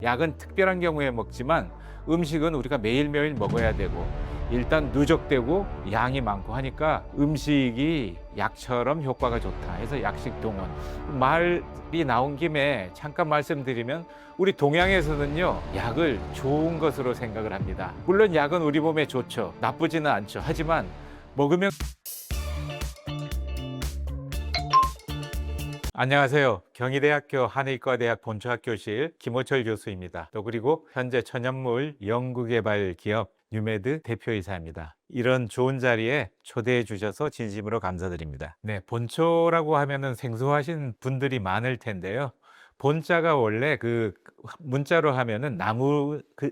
약은 특별한 경우에 먹지만 음식은 우리가 매일매일 먹어야 되고 일단 누적되고 양이 많고 하니까 음식이 약처럼 효과가 좋다 해서 약식동원. 말이 나온 김에 잠깐 말씀드리면 우리 동양에서는요 약을 좋은 것으로 생각을 합니다. 물론 약은 우리 몸에 좋죠. 나쁘지는 않죠. 하지만 먹으면 안녕하세요. 경희대학교 한의과대학 본초학교실 김호철 교수입니다. 또 그리고 현재 천연물 연구개발 기업 뉴메드 대표이사입니다. 이런 좋은 자리에 초대해 주셔서 진심으로 감사드립니다. 네, 본초라고 하면은 생소하신 분들이 많을 텐데요. 본자가 원래 그 문자로 하면은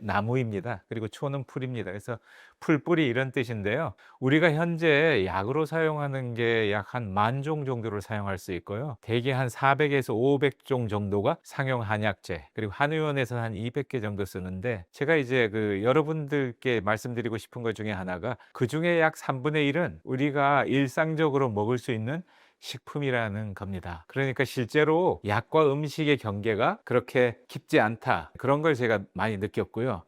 나무입니다. 그리고 초는 풀입니다. 그래서 풀뿌리 이런 뜻인데요. 우리가 현재 약으로 사용하는 게 약 한 10,000종 정도를 사용할 수 있고요. 대개 한 400에서 500종 정도가 상용 한약재, 그리고 한의원에서 한 200개 정도 쓰는데, 제가 이제 여러분들께 말씀드리고 싶은 것 중에 하나가 그중에 약 3분의 1은 우리가 일상적으로 먹을 수 있는 식품이라는 겁니다. 그러니까 실제로 약과 음식의 경계가 그렇게 깊지 않다, 그런 걸 제가 많이 느꼈고요.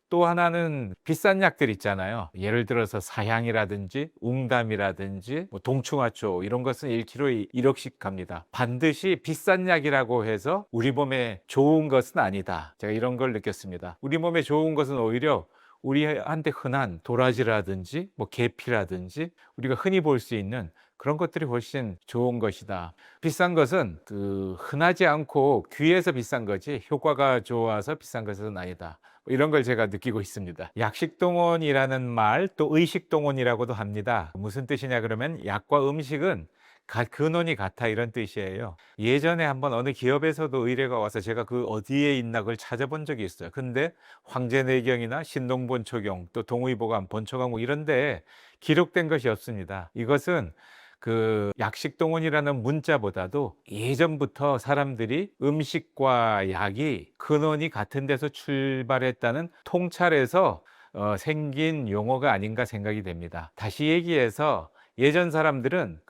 또 하나는 비싼 약들 있잖아요. 예를 들어서 사향이라든지 웅담이라든지 동충하초 이런 것은 1kg에 1억씩 갑니다. 반드시 비싼 약이라고 해서 우리 몸에 좋은 것은 아니다. 제가 이런 걸 느꼈습니다. 우리 몸에 좋은 것은 오히려 우리한테 흔한 도라지라든지 계피라든지 우리가 흔히 볼 수 있는 그런 것들이 훨씬 좋은 것이다. 비싼 것은 흔하지 않고 귀해서 비싼 거지 효과가 좋아서 비싼 것은 아니다. 이런 걸 제가 느끼고 있습니다. 약식동원이라는 말, 또 의식동원이라고도 합니다. 무슨 뜻이냐 그러면 약과 음식은 근원이 같아, 이런 뜻이에요. 예전에 한번 어느 기업에서도 의뢰가 와서 제가 어디에 있나 그걸 찾아본 적이 있어요. 근데 황제내경이나 신동본초경, 또 동의보감, 본초강목 이런 데에 기록된 것이 없습니다. 이것은 약식동원이라는 문자보다도 예전부터 사람들이 음식과 약이 근원이 같은 데서 출발했다는 통찰에서 생긴 용어가 아닌가 생각이 됩니다. 다시 얘기해서 예전 사람들은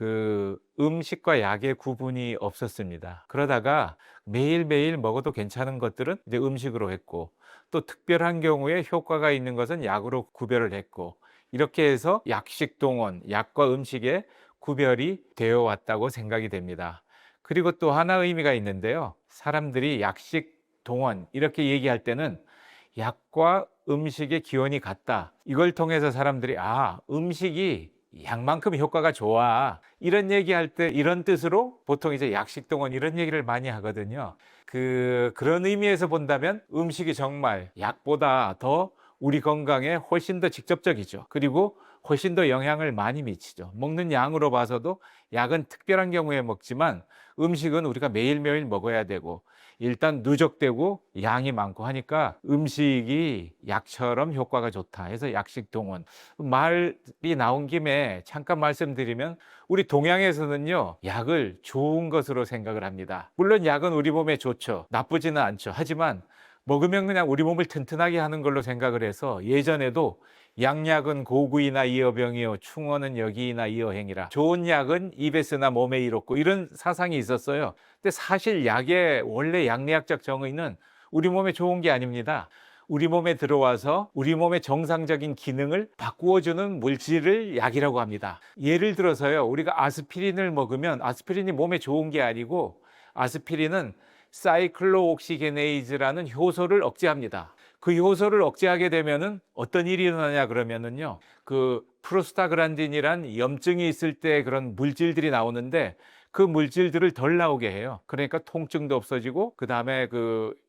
음식과 약의 구분이 없었습니다. 그러다가 매일매일 먹어도 괜찮은 것들은 이제 음식으로 했고, 또 특별한 경우에 효과가 있는 것은 약으로 구별을 했고, 이렇게 해서 약식동원, 약과 음식의 구별이 되어 왔다고 생각이 됩니다. 그리고 또 하나 의미가 있는데요. 사람들이 약식 동원 이렇게 얘기할 때는 약과 음식의 기원이 같다, 이걸 통해서 사람들이 음식이 약만큼 효과가 좋아, 이런 얘기할 때 이런 뜻으로 보통 이제 약식 동원 이런 얘기를 많이 하거든요. 그런 의미에서 본다면 음식이 정말 약보다 더 우리 건강에 훨씬 더 직접적이죠. 그리고 훨씬 더 영향을 많이 미치죠. 먹는 양으로 봐서도 약은 특별한 경우에 먹지만 음식은 우리가 매일매일 먹어야 되고 일단 누적되고 양이 많고 하니까 음식이 약처럼 효과가 좋다 해서 약식동원. 말이 나온 김에 잠깐 말씀드리면 우리 동양에서는요 약을 좋은 것으로 생각을 합니다. 물론 약은 우리 몸에 좋죠. 나쁘지는 않죠. 하지만 먹으면 그냥 우리 몸을 튼튼하게 하는 걸로 생각을 해서 예전에도 양약은 고구이나 이어병이요 충언은 여기이나 이어행이라, 좋은 약은 입에 쓰나 몸에 이롭고, 이런 사상이 있었어요. 근데 사실 약의 원래 양리학적 정의는 우리 몸에 좋은 게 아닙니다. 우리 몸에 들어와서 우리 몸의 정상적인 기능을 바꾸어주는 물질을 약이라고 합니다. 예를 들어서요, 우리가 아스피린을 먹으면 아스피린이 몸에 좋은 게 아니고 아스피린은 사이클로옥시게네이즈라는 효소를 억제합니다. 그 효소를 억제하게 되면은 어떤 일이 일어나냐 그러면은요, 프로스타그란딘이란 염증이 있을 때 그런 물질들이 나오는데 그 물질들을 덜 나오게 해요. 그러니까 통증도 없어지고 그 다음에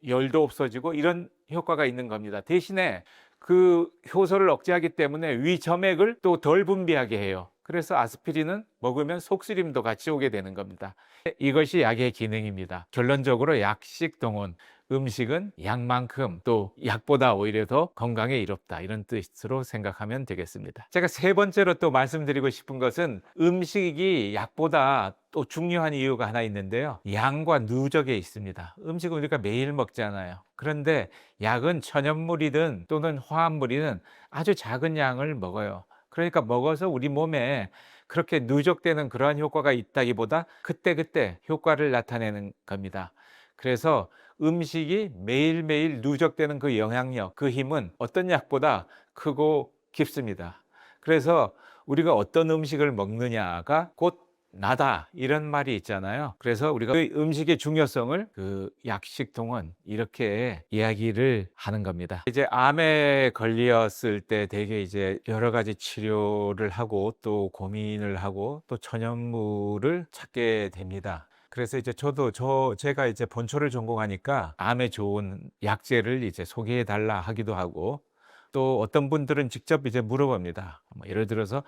열도 없어지고 이런 효과가 있는 겁니다. 대신에 그 효소를 억제하기 때문에 위점액을 또 덜 분비하게 해요. 그래서 아스피린은 먹으면 속쓰림도 같이 오게 되는 겁니다. 이것이 약의 기능입니다. 결론적으로 약식 동원, 음식은 약만큼 또 약보다 오히려 더 건강에 이롭다, 이런 뜻으로 생각하면 되겠습니다. 제가 세 번째로 또 말씀드리고 싶은 것은 음식이 약보다 또 중요한 이유가 하나 있는데요. 양과 누적에 있습니다. 음식은 우리가 매일 먹잖아요. 그런데 약은 천연물이든 또는 화합물이든 아주 작은 양을 먹어요. 그러니까 먹어서 우리 몸에 그렇게 누적되는 그러한 효과가 있다기보다 그때그때 효과를 나타내는 겁니다. 그래서 음식이 매일매일 누적되는 그 영향력, 그 힘은 어떤 약보다 크고 깊습니다. 그래서 우리가 어떤 음식을 먹느냐가 곧 나다 이런 말이 있잖아요. 그래서 우리가 그 음식의 중요성을 그 약식통은 이렇게 이야기를 하는 겁니다. 이제 암에 걸렸을 때 되게 이제 여러 가지 치료를 하고 또 고민을 하고 또 천연물을 찾게 됩니다. 그래서 이제 제가 이제 본초를 전공하니까 암에 좋은 약재를 이제 소개해 달라 하기도 하고, 또 어떤 분들은 직접 이제 물어봅니다. 뭐 예를 들어서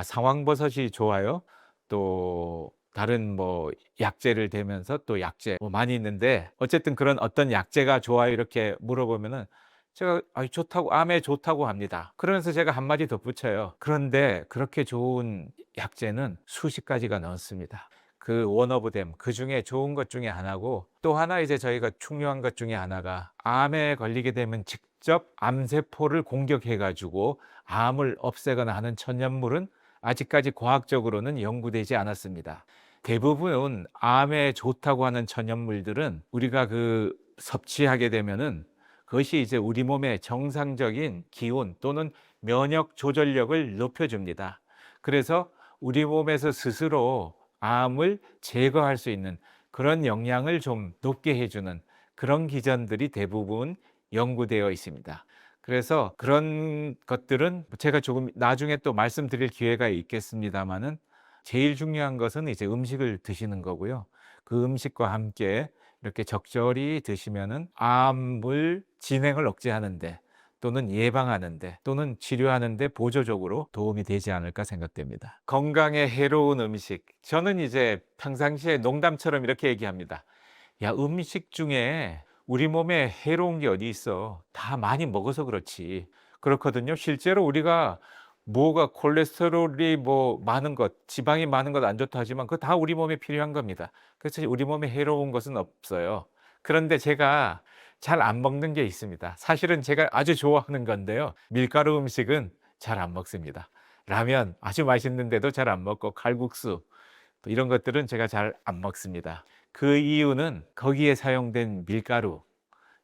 상황버섯이 좋아요. 또 다른 뭐 약재를 대면서 또 약재 뭐 많이 있는데 어쨌든 그런 어떤 약재가 좋아요 이렇게 물어보면은 제가 좋다고, 암에 좋다고 합니다. 그러면서 제가 한마디 덧붙여요. 그런데 그렇게 좋은 약재는 수십 가지가 넘습니다. 그 원 오브 댐, 그 중에 좋은 것 중에 하나고, 또 하나 이제 저희가 중요한 것 중에 하나가 암에 걸리게 되면 직접 암세포를 공격해 가지고 암을 없애거나 하는 천연물은 아직까지 과학적으로는 연구되지 않았습니다. 대부분 암에 좋다고 하는 천연물들은 우리가 그 섭취하게 되면은 그것이 이제 우리 몸의 정상적인 기운 또는 면역 조절력을 높여줍니다. 그래서 우리 몸에서 스스로 암을 제거할 수 있는 그런 영향을 좀 높게 해주는 그런 기전들이 대부분 연구되어 있습니다. 그래서 그런 것들은 제가 조금 나중에 또 말씀드릴 기회가 있겠습니다만은, 제일 중요한 것은 이제 음식을 드시는 거고요. 그 음식과 함께 이렇게 적절히 드시면은 암을 진행을 억제하는데 또는 예방하는데 또는 치료하는데 보조적으로 도움이 되지 않을까 생각됩니다. 건강에 해로운 음식. 저는 이제 평상시에 농담처럼 이렇게 얘기합니다. 야, 음식 중에 우리 몸에 해로운 게 어디 있어? 다 많이 먹어서 그렇지. 그렇거든요. 실제로 우리가 뭐가 콜레스테롤이 뭐 많은 것, 지방이 많은 것 안 좋다 하지만 그거 다 우리 몸에 필요한 겁니다. 그래서 우리 몸에 해로운 것은 없어요. 그런데 제가 잘 안 먹는 게 있습니다. 사실은 제가 아주 좋아하는 건데요. 밀가루 음식은 잘 안 먹습니다. 라면 아주 맛있는데도 잘 안 먹고, 칼국수 또 이런 것들은 제가 잘 안 먹습니다. 그 이유는 거기에 사용된 밀가루,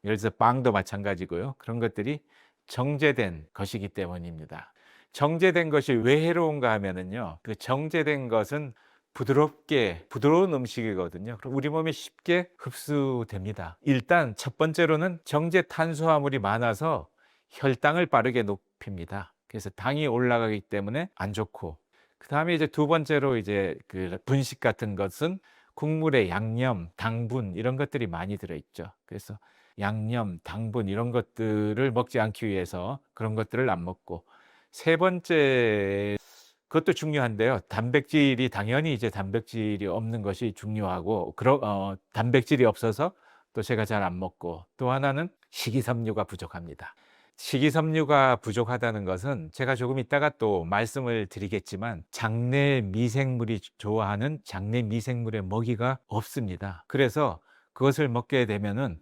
예를 들어서 빵도 마찬가지고요. 그런 것들이 정제된 것이기 때문입니다. 정제된 것이 왜 해로운가 하면은요, 그 정제된 것은 부드러운 음식이거든요. 그럼 우리 몸에 쉽게 흡수됩니다. 일단 첫 번째로는 정제 탄수화물이 많아서 혈당을 빠르게 높입니다. 그래서 당이 올라가기 때문에 안 좋고, 그 다음에 이제 두 번째로 이제 그 분식 같은 것은 국물에 양념, 당분 이런 것들이 많이 들어있죠. 그래서 양념, 당분 이런 것들을 먹지 않기 위해서 그런 것들을 안 먹고, 세 번째, 그것도 중요한데요. 단백질이 당연히 이제 단백질이 없는 것이 중요하고, 단백질이 없어서 또 제가 잘 안 먹고, 또 하나는 식이섬유가 부족합니다. 식이섬유가 부족하다는 것은 제가 조금 이따가 또 말씀을 드리겠지만, 장내 미생물이 좋아하는 장내 미생물의 먹이가 없습니다. 그래서 그것을 먹게 되면은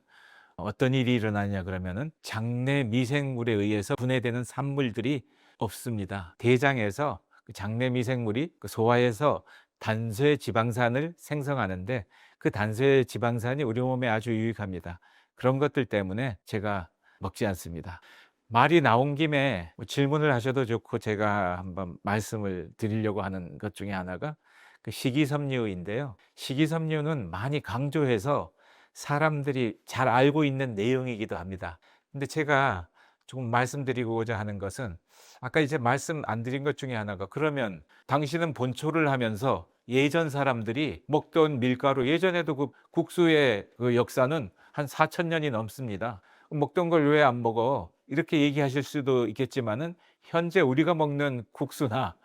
어떤 일이 일어나냐 그러면은 장내 미생물에 의해서 분해되는 산물들이 없습니다. 대장에서 그 장내 미생물이 소화해서 단쇄 지방산을 생성하는데, 그 단쇄 지방산이 우리 몸에 아주 유익합니다. 그런 것들 때문에 제가 먹지 않습니다. 말이 나온 김에 뭐 질문을 하셔도 좋고 제가 한번 말씀을 드리려고 하는 것 중에 하나가 그 식이섬유인데요. 식이섬유는 많이 강조해서 사람들이 잘 알고 있는 내용이기도 합니다. 근데 제가 조금 말씀드리고자 하는 것은, 아까 이제 말씀 안 드린 것 중에 하나가, 그러면 당신은 본초를 하면서 예전 사람들이 먹던 밀가루, 예전에도 그 국수의 그 역사는 한 4,000년이 넘습니다. 먹던 걸 왜 안 먹어? 이렇게 얘기하실 수도 있겠지만은, 현재 우리가 먹는 국수나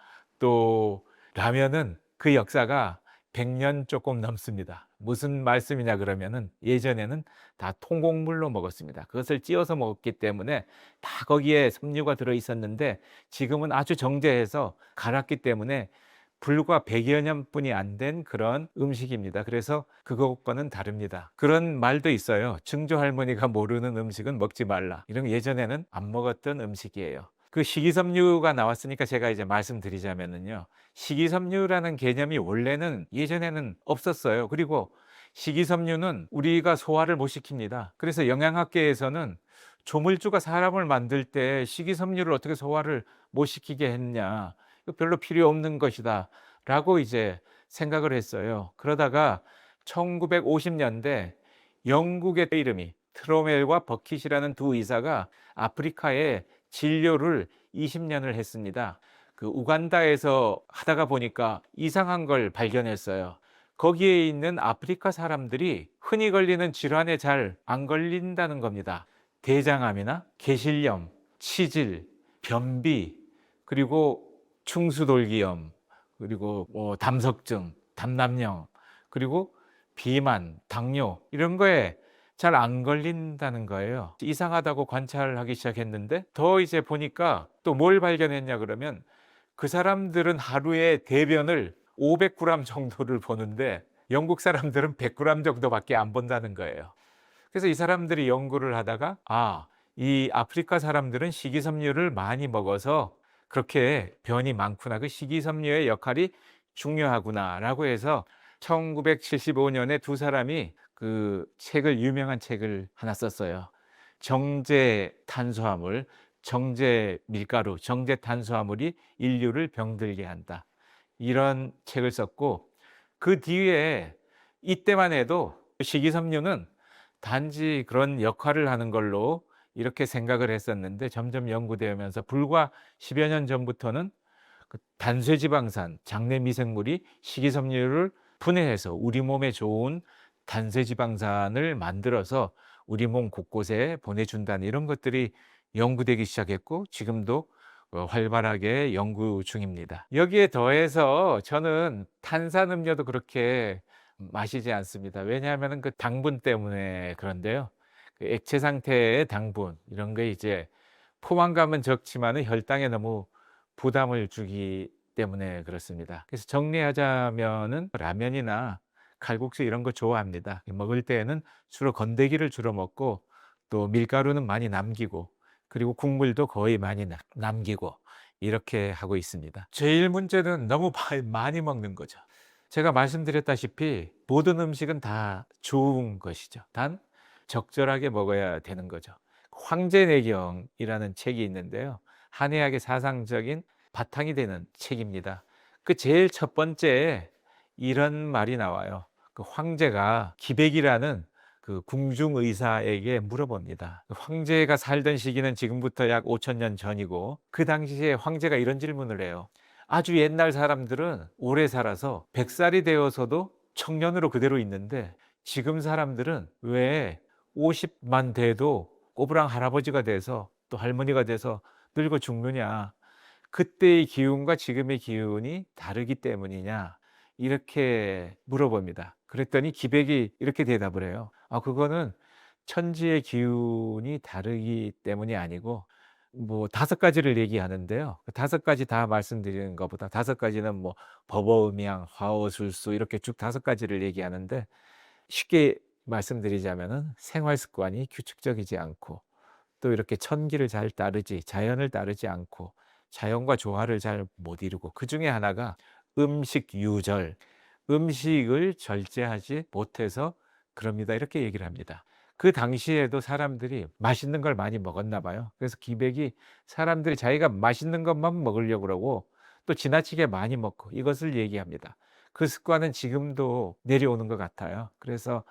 또 라면은 그 역사가 100년 조금 넘습니다. 무슨 말씀이냐 그러면은, 예전에는 다 통곡물로 먹었습니다. 그것을 찧어서 먹었기 때문에 다 거기에 섬유가 들어 있었는데, 지금은 아주 정제해서 갈았기 때문에 불과 100여 년뿐이 안 된 그런 음식입니다. 그래서 그것과는 다릅니다. 그런 말도 있어요. 증조 할머니가 모르는 음식은 먹지 말라. 이런 거 예전에는 안 먹었던 음식이에요. 그 식이섬유가 나왔으니까 제가 이제 말씀드리자면은요, 식이섬유라는 개념이 원래는 예전에는 없었어요. 그리고 식이섬유는 우리가 소화를 못 시킵니다. 그래서 영양학계에서는 조물주가 사람을 만들 때 식이섬유를 어떻게 소화를 못 시키게 했냐. 이거 별로 필요 없는 것이다. 라고 이제 생각을 했어요. 그러다가 1950년대 영국의 이름이 트로멜과 버킷이라는 두 의사가 아프리카에 진료를 20년을 했습니다. 그 우간다에서 하다가 보니까 이상한 걸 발견했어요. 거기에 있는 아프리카 사람들이 흔히 걸리는 질환에 잘 안 걸린다는 겁니다. 대장암이나 개실염, 치질, 변비, 그리고 충수돌기염, 그리고 뭐 담석증, 담남령, 그리고 비만, 당뇨 이런 거에 잘 안 걸린다는 거예요. 이상하다고 관찰하기 시작했는데 더 이제 보니까 또 뭘 발견했냐 그러면 그 사람들은 하루에 대변을 500g 정도를 보는데 영국 사람들은 100g 정도밖에 안 본다는 거예요. 그래서 이 사람들이 연구를 하다가 이 아프리카 사람들은 식이섬유를 많이 먹어서 그렇게 변이 많구나. 그 식이섬유의 역할이 중요하구나라고 해서 1975년에 두 사람이 그 책을 유명한 책을 하나 썼어요. 정제 탄수화물, 정제 밀가루, 정제 탄수화물이 인류를 병들게 한다. 이런 책을 썼고 그 뒤에 이때만 해도 식이섬유는 단지 그런 역할을 하는 걸로 이렇게 생각을 했었는데 점점 연구되면서 불과 10여 년 전부터는 그 단쇄지방산, 장내 미생물이 식이섬유를 분해해서 우리 몸에 좋은 단쇄지방산을 만들어서 우리 몸 곳곳에 보내준다는 이런 것들이 연구되기 시작했고 지금도 활발하게 연구 중입니다. 여기에 더해서 저는 탄산음료도 그렇게 마시지 않습니다. 왜냐하면 그 당분 때문에 그런데요. 그 액체 상태의 당분 이런 게 이제 포만감은 적지만은 혈당에 너무 부담을 주기 때문에 그렇습니다. 그래서 정리하자면은 라면이나 칼국수 이런 거 좋아합니다. 먹을 때에는 주로 건더기를 주로 먹고 또 밀가루는 많이 남기고 그리고 국물도 거의 많이 남기고 이렇게 하고 있습니다. 제일 문제는 너무 많이 먹는 거죠. 제가 말씀드렸다시피 모든 음식은 다 좋은 것이죠. 단 적절하게 먹어야 되는 거죠. 황제내경이라는 책이 있는데요. 한의학의 사상적인 바탕이 되는 책입니다. 그 제일 첫 번째에 이런 말이 나와요. 그 황제가 기백이라는 그 궁중의사에게 물어봅니다. 황제가 살던 시기는 지금부터 약 5,000년 전이고 그 당시에 황제가 이런 질문을 해요. 아주 옛날 사람들은 오래 살아서 100살이 되어서도 청년으로 그대로 있는데 지금 사람들은 왜 50만 돼도 꼬부랑 할아버지가 돼서 또 할머니가 돼서 늙어 죽느냐. 그때의 기운과 지금의 기운이 다르기 때문이냐. 이렇게 물어봅니다. 그랬더니 기백이 이렇게 대답을 해요. 그거는 천지의 기운이 다르기 때문이 아니고 뭐 5가지를 얘기하는데요. 그 5가지 다 말씀드리는 것보다 5가지는 뭐 법어음양, 화어술수 이렇게 쭉 5가지를 얘기하는데 쉽게 말씀드리자면은 생활 습관이 규칙적이지 않고 또 이렇게 천기를 잘 따르지 자연을 따르지 않고 자연과 조화를 잘 못 이루고 그중에 하나가 음식 유절, 음식을 절제하지 못해서 그럽니다. 이렇게 얘기를 합니다. 그 당시에도 사람들이 맛있는 걸 많이 먹었나 봐요. 그래서 기백이 사람들이 자기가 맛있는 것만 먹으려고 그러고 또 지나치게 많이 먹고 이것을 얘기합니다. 그 습관은 지금도 내려오는 것 같아요. 그래서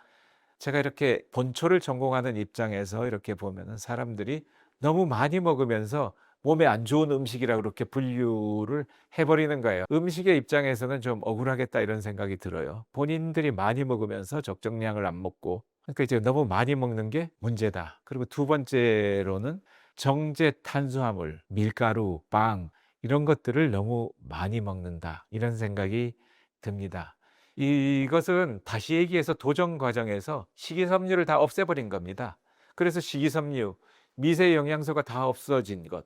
제가 이렇게 본초를 전공하는 입장에서 이렇게 보면은 사람들이 너무 많이 먹으면서 몸에 안 좋은 음식이라고 그렇게 분류를 해버리는 거예요. 음식의 입장에서는 좀 억울하겠다 이런 생각이 들어요. 본인들이 많이 먹으면서 적정량을 안 먹고 그러니까 이제 너무 많이 먹는 게 문제다. 그리고 두 번째로는 정제 탄수화물, 밀가루, 빵 이런 것들을 너무 많이 먹는다. 이런 생각이 듭니다. 이것은 다시 얘기해서 도정 과정에서 식이섬유를 다 없애버린 겁니다. 그래서 식이섬유, 미세 영양소가 다 없어진 것,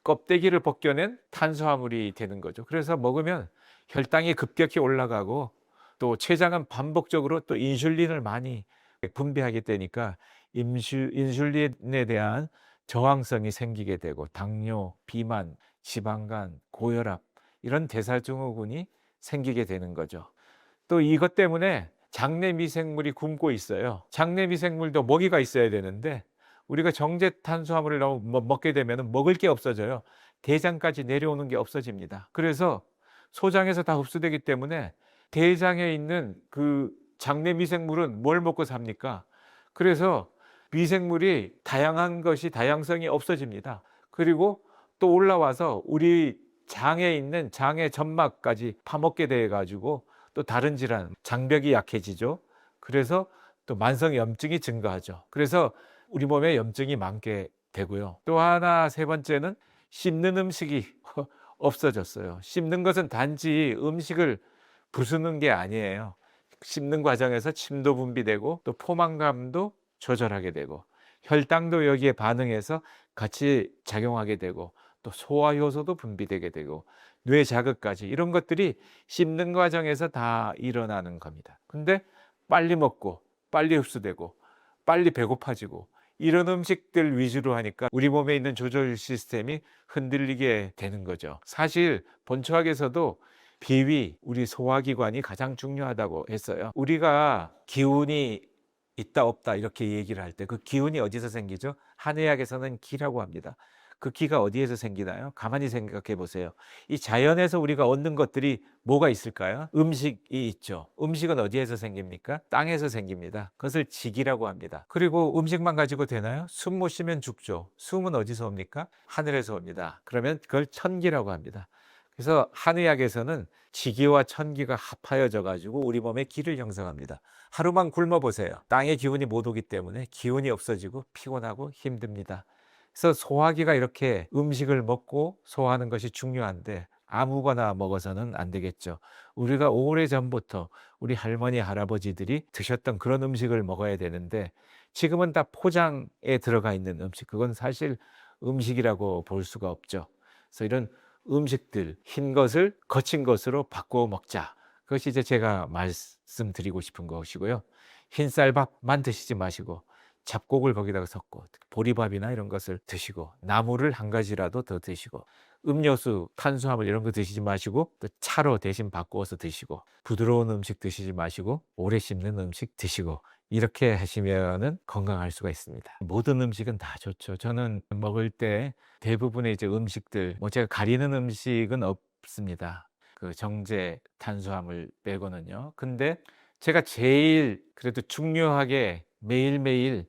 껍데기를 벗겨낸 탄수화물이 되는 거죠. 그래서 먹으면 혈당이 급격히 올라가고 또 췌장은 반복적으로 또 인슐린을 많이 분비하게 되니까 인슐린에 대한 저항성이 생기게 되고 당뇨, 비만, 지방간, 고혈압 이런 대사증후군이 생기게 되는 거죠. 또 이것 때문에 장내 미생물이 굶고 있어요. 장내 미생물도 먹이가 있어야 되는데 우리가 정제 탄수화물을 너무 먹게 되면 먹을 게 없어져요. 대장까지 내려오는 게 없어집니다. 그래서 소장에서 다 흡수되기 때문에 대장에 있는 그 장내 미생물은 뭘 먹고 삽니까? 그래서 미생물이 다양한 것이 다양성이 없어집니다. 그리고 또 올라와서 우리 장에 있는 장의 점막까지 파먹게 돼 가지고 또 다른 질환, 장벽이 약해지죠. 그래서 또 만성 염증이 증가하죠. 그래서 우리 몸에 염증이 많게 되고요. 또 하나 세 번째는 씹는 음식이 없어졌어요. 씹는 것은 단지 음식을 부수는 게 아니에요. 씹는 과정에서 침도 분비되고 또 포만감도 조절하게 되고 혈당도 여기에 반응해서 같이 작용하게 되고 또 소화 효소도 분비되게 되고 뇌 자극까지 이런 것들이 씹는 과정에서 다 일어나는 겁니다. 근데 빨리 먹고 빨리 흡수되고 빨리 배고파지고 이런 음식들 위주로 하니까 우리 몸에 있는 조절 시스템이 흔들리게 되는 거죠. 사실 본초학에서도 비위, 우리 소화기관이 가장 중요하다고 했어요. 우리가 기운이 있다 없다 이렇게 얘기를 할 때 그 기운이 어디서 생기죠? 한의학에서는 기라고 합니다. 그 기가 어디에서 생기나요? 가만히 생각해 보세요. 이 자연에서 우리가 얻는 것들이 뭐가 있을까요? 음식이 있죠. 음식은 어디에서 생깁니까? 땅에서 생깁니다. 그것을 지기라고 합니다. 그리고 음식만 가지고 되나요? 숨 못 쉬면 죽죠. 숨은 어디서 옵니까? 하늘에서 옵니다. 그러면 그걸 천기라고 합니다. 그래서 한의학에서는 지기와 천기가 합하여져 가지고 우리 몸에 기를 형성합니다. 하루만 굶어 보세요. 땅의 기운이 못 오기 때문에 기운이 없어지고 피곤하고 힘듭니다. 그래서 소화기가 이렇게 음식을 먹고 소화하는 것이 중요한데 아무거나 먹어서는 안 되겠죠. 우리가 오래전부터 우리 할머니, 할아버지들이 드셨던 그런 음식을 먹어야 되는데 지금은 다 포장에 들어가 있는 음식, 그건 사실 음식이라고 볼 수가 없죠. 그래서 이런 음식들, 흰 것을 거친 것으로 바꾸어 먹자. 그것이 이제 제가 말씀드리고 싶은 것이고요. 흰쌀밥만 드시지 마시고 잡곡을 거기다가 섞고 보리밥이나 이런 것을 드시고 나물을 한 가지라도 더 드시고 음료수, 탄수화물 이런 거 드시지 마시고 또 차로 대신 바꾸어서 드시고 부드러운 음식 드시지 마시고 오래 씹는 음식 드시고 이렇게 하시면은 건강할 수가 있습니다. 모든 음식은 다 좋죠. 저는 먹을 때 대부분의 이제 음식들 뭐 제가 가리는 음식은 없습니다. 그 정제 탄수화물 빼고는요. 근데 제가 제일 그래도 중요하게 매일매일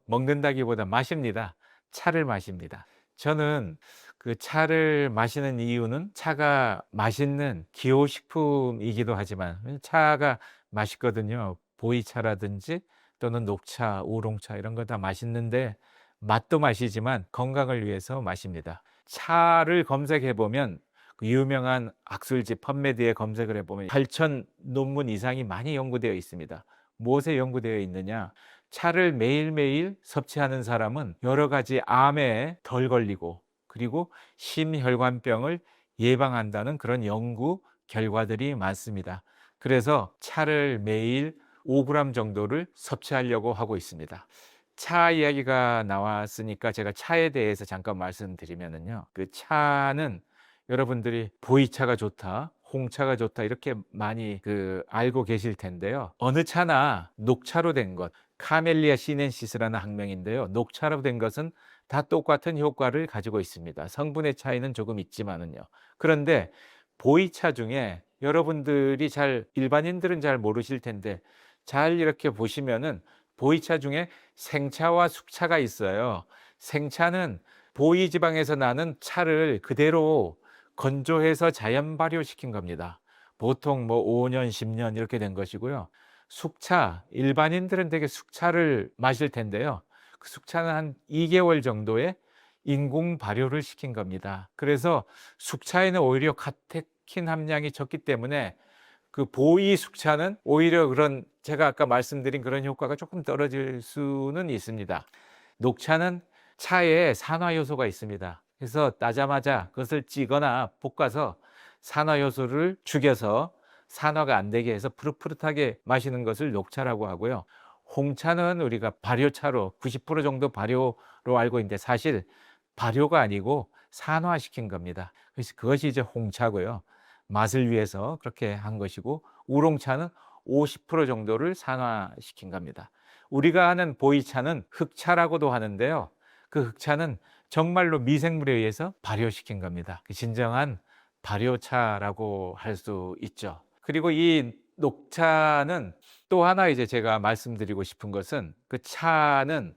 먹는다기보다 마십니다. 차를 마십니다. 저는 그 차를 마시는 이유는 차가 맛있는 기호식품이기도 하지만 차가 맛있거든요. 보이차라든지 또는 녹차, 우롱차 이런 거 다 맛있는데 맛도 맛이지만 건강을 위해서 마십니다. 차를 검색해 보면 그 유명한 학술지 펀메드에 검색을 해보면 8천 논문 이상이 많이 연구되어 있습니다. 무엇에 연구되어 있느냐? 차를 매일매일 섭취하는 사람은 여러 가지 암에 덜 걸리고 그리고 심혈관병을 예방한다는 그런 연구 결과들이 많습니다. 그래서 차를 매일 5g 정도를 섭취하려고 하고 있습니다. 차 이야기가 나왔으니까 제가 차에 대해서 잠깐 말씀드리면은요. 그 차는 여러분들이 보이차가 좋다, 홍차가 좋다 이렇게 많이 알고 계실 텐데요. 어느 차나 녹차로 된 것, 카멜리아 시넨시스라는 학명인데요. 녹차로 된 것은 다 똑같은 효과를 가지고 있습니다. 성분의 차이는 조금 있지만은요. 그런데 보이차 중에 여러분들이 일반인들은 잘 모르실 텐데 잘 이렇게 보시면은 보이차 중에 생차와 숙차가 있어요. 생차는 보이 지방에서 나는 차를 그대로 건조해서 자연 발효시킨 겁니다. 보통 뭐 5년, 10년 이렇게 된 것이고요. 숙차, 일반인들은 되게 숙차를 마실 텐데요. 그 숙차는 한 2개월 정도의 인공 발효를 시킨 겁니다. 그래서 숙차에는 오히려 카테킨 함량이 적기 때문에 그 보이 숙차는 오히려 그런 제가 아까 말씀드린 그런 효과가 조금 떨어질 수는 있습니다. 녹차는 차에 산화 요소가 있습니다. 그래서 따자마자 그것을 찌거나 볶아서 산화 요소를 죽여서 산화가 안 되게 해서 푸릇푸릇하게 마시는 것을 녹차라고 하고요. 홍차는 우리가 발효차로 90% 정도 발효로 알고 있는데 사실 발효가 아니고 산화시킨 겁니다. 그래서 그것이 이제 홍차고요. 맛을 위해서 그렇게 한 것이고 우롱차는 50% 정도를 산화시킨 겁니다. 우리가 아는 보이차는 흑차라고도 하는데요. 그 흑차는 정말로 미생물에 의해서 발효시킨 겁니다. 진정한 발효차라고 할 수 있죠. 그리고 이 녹차는 또 하나 이제 제가 말씀드리고 싶은 것은 그 차는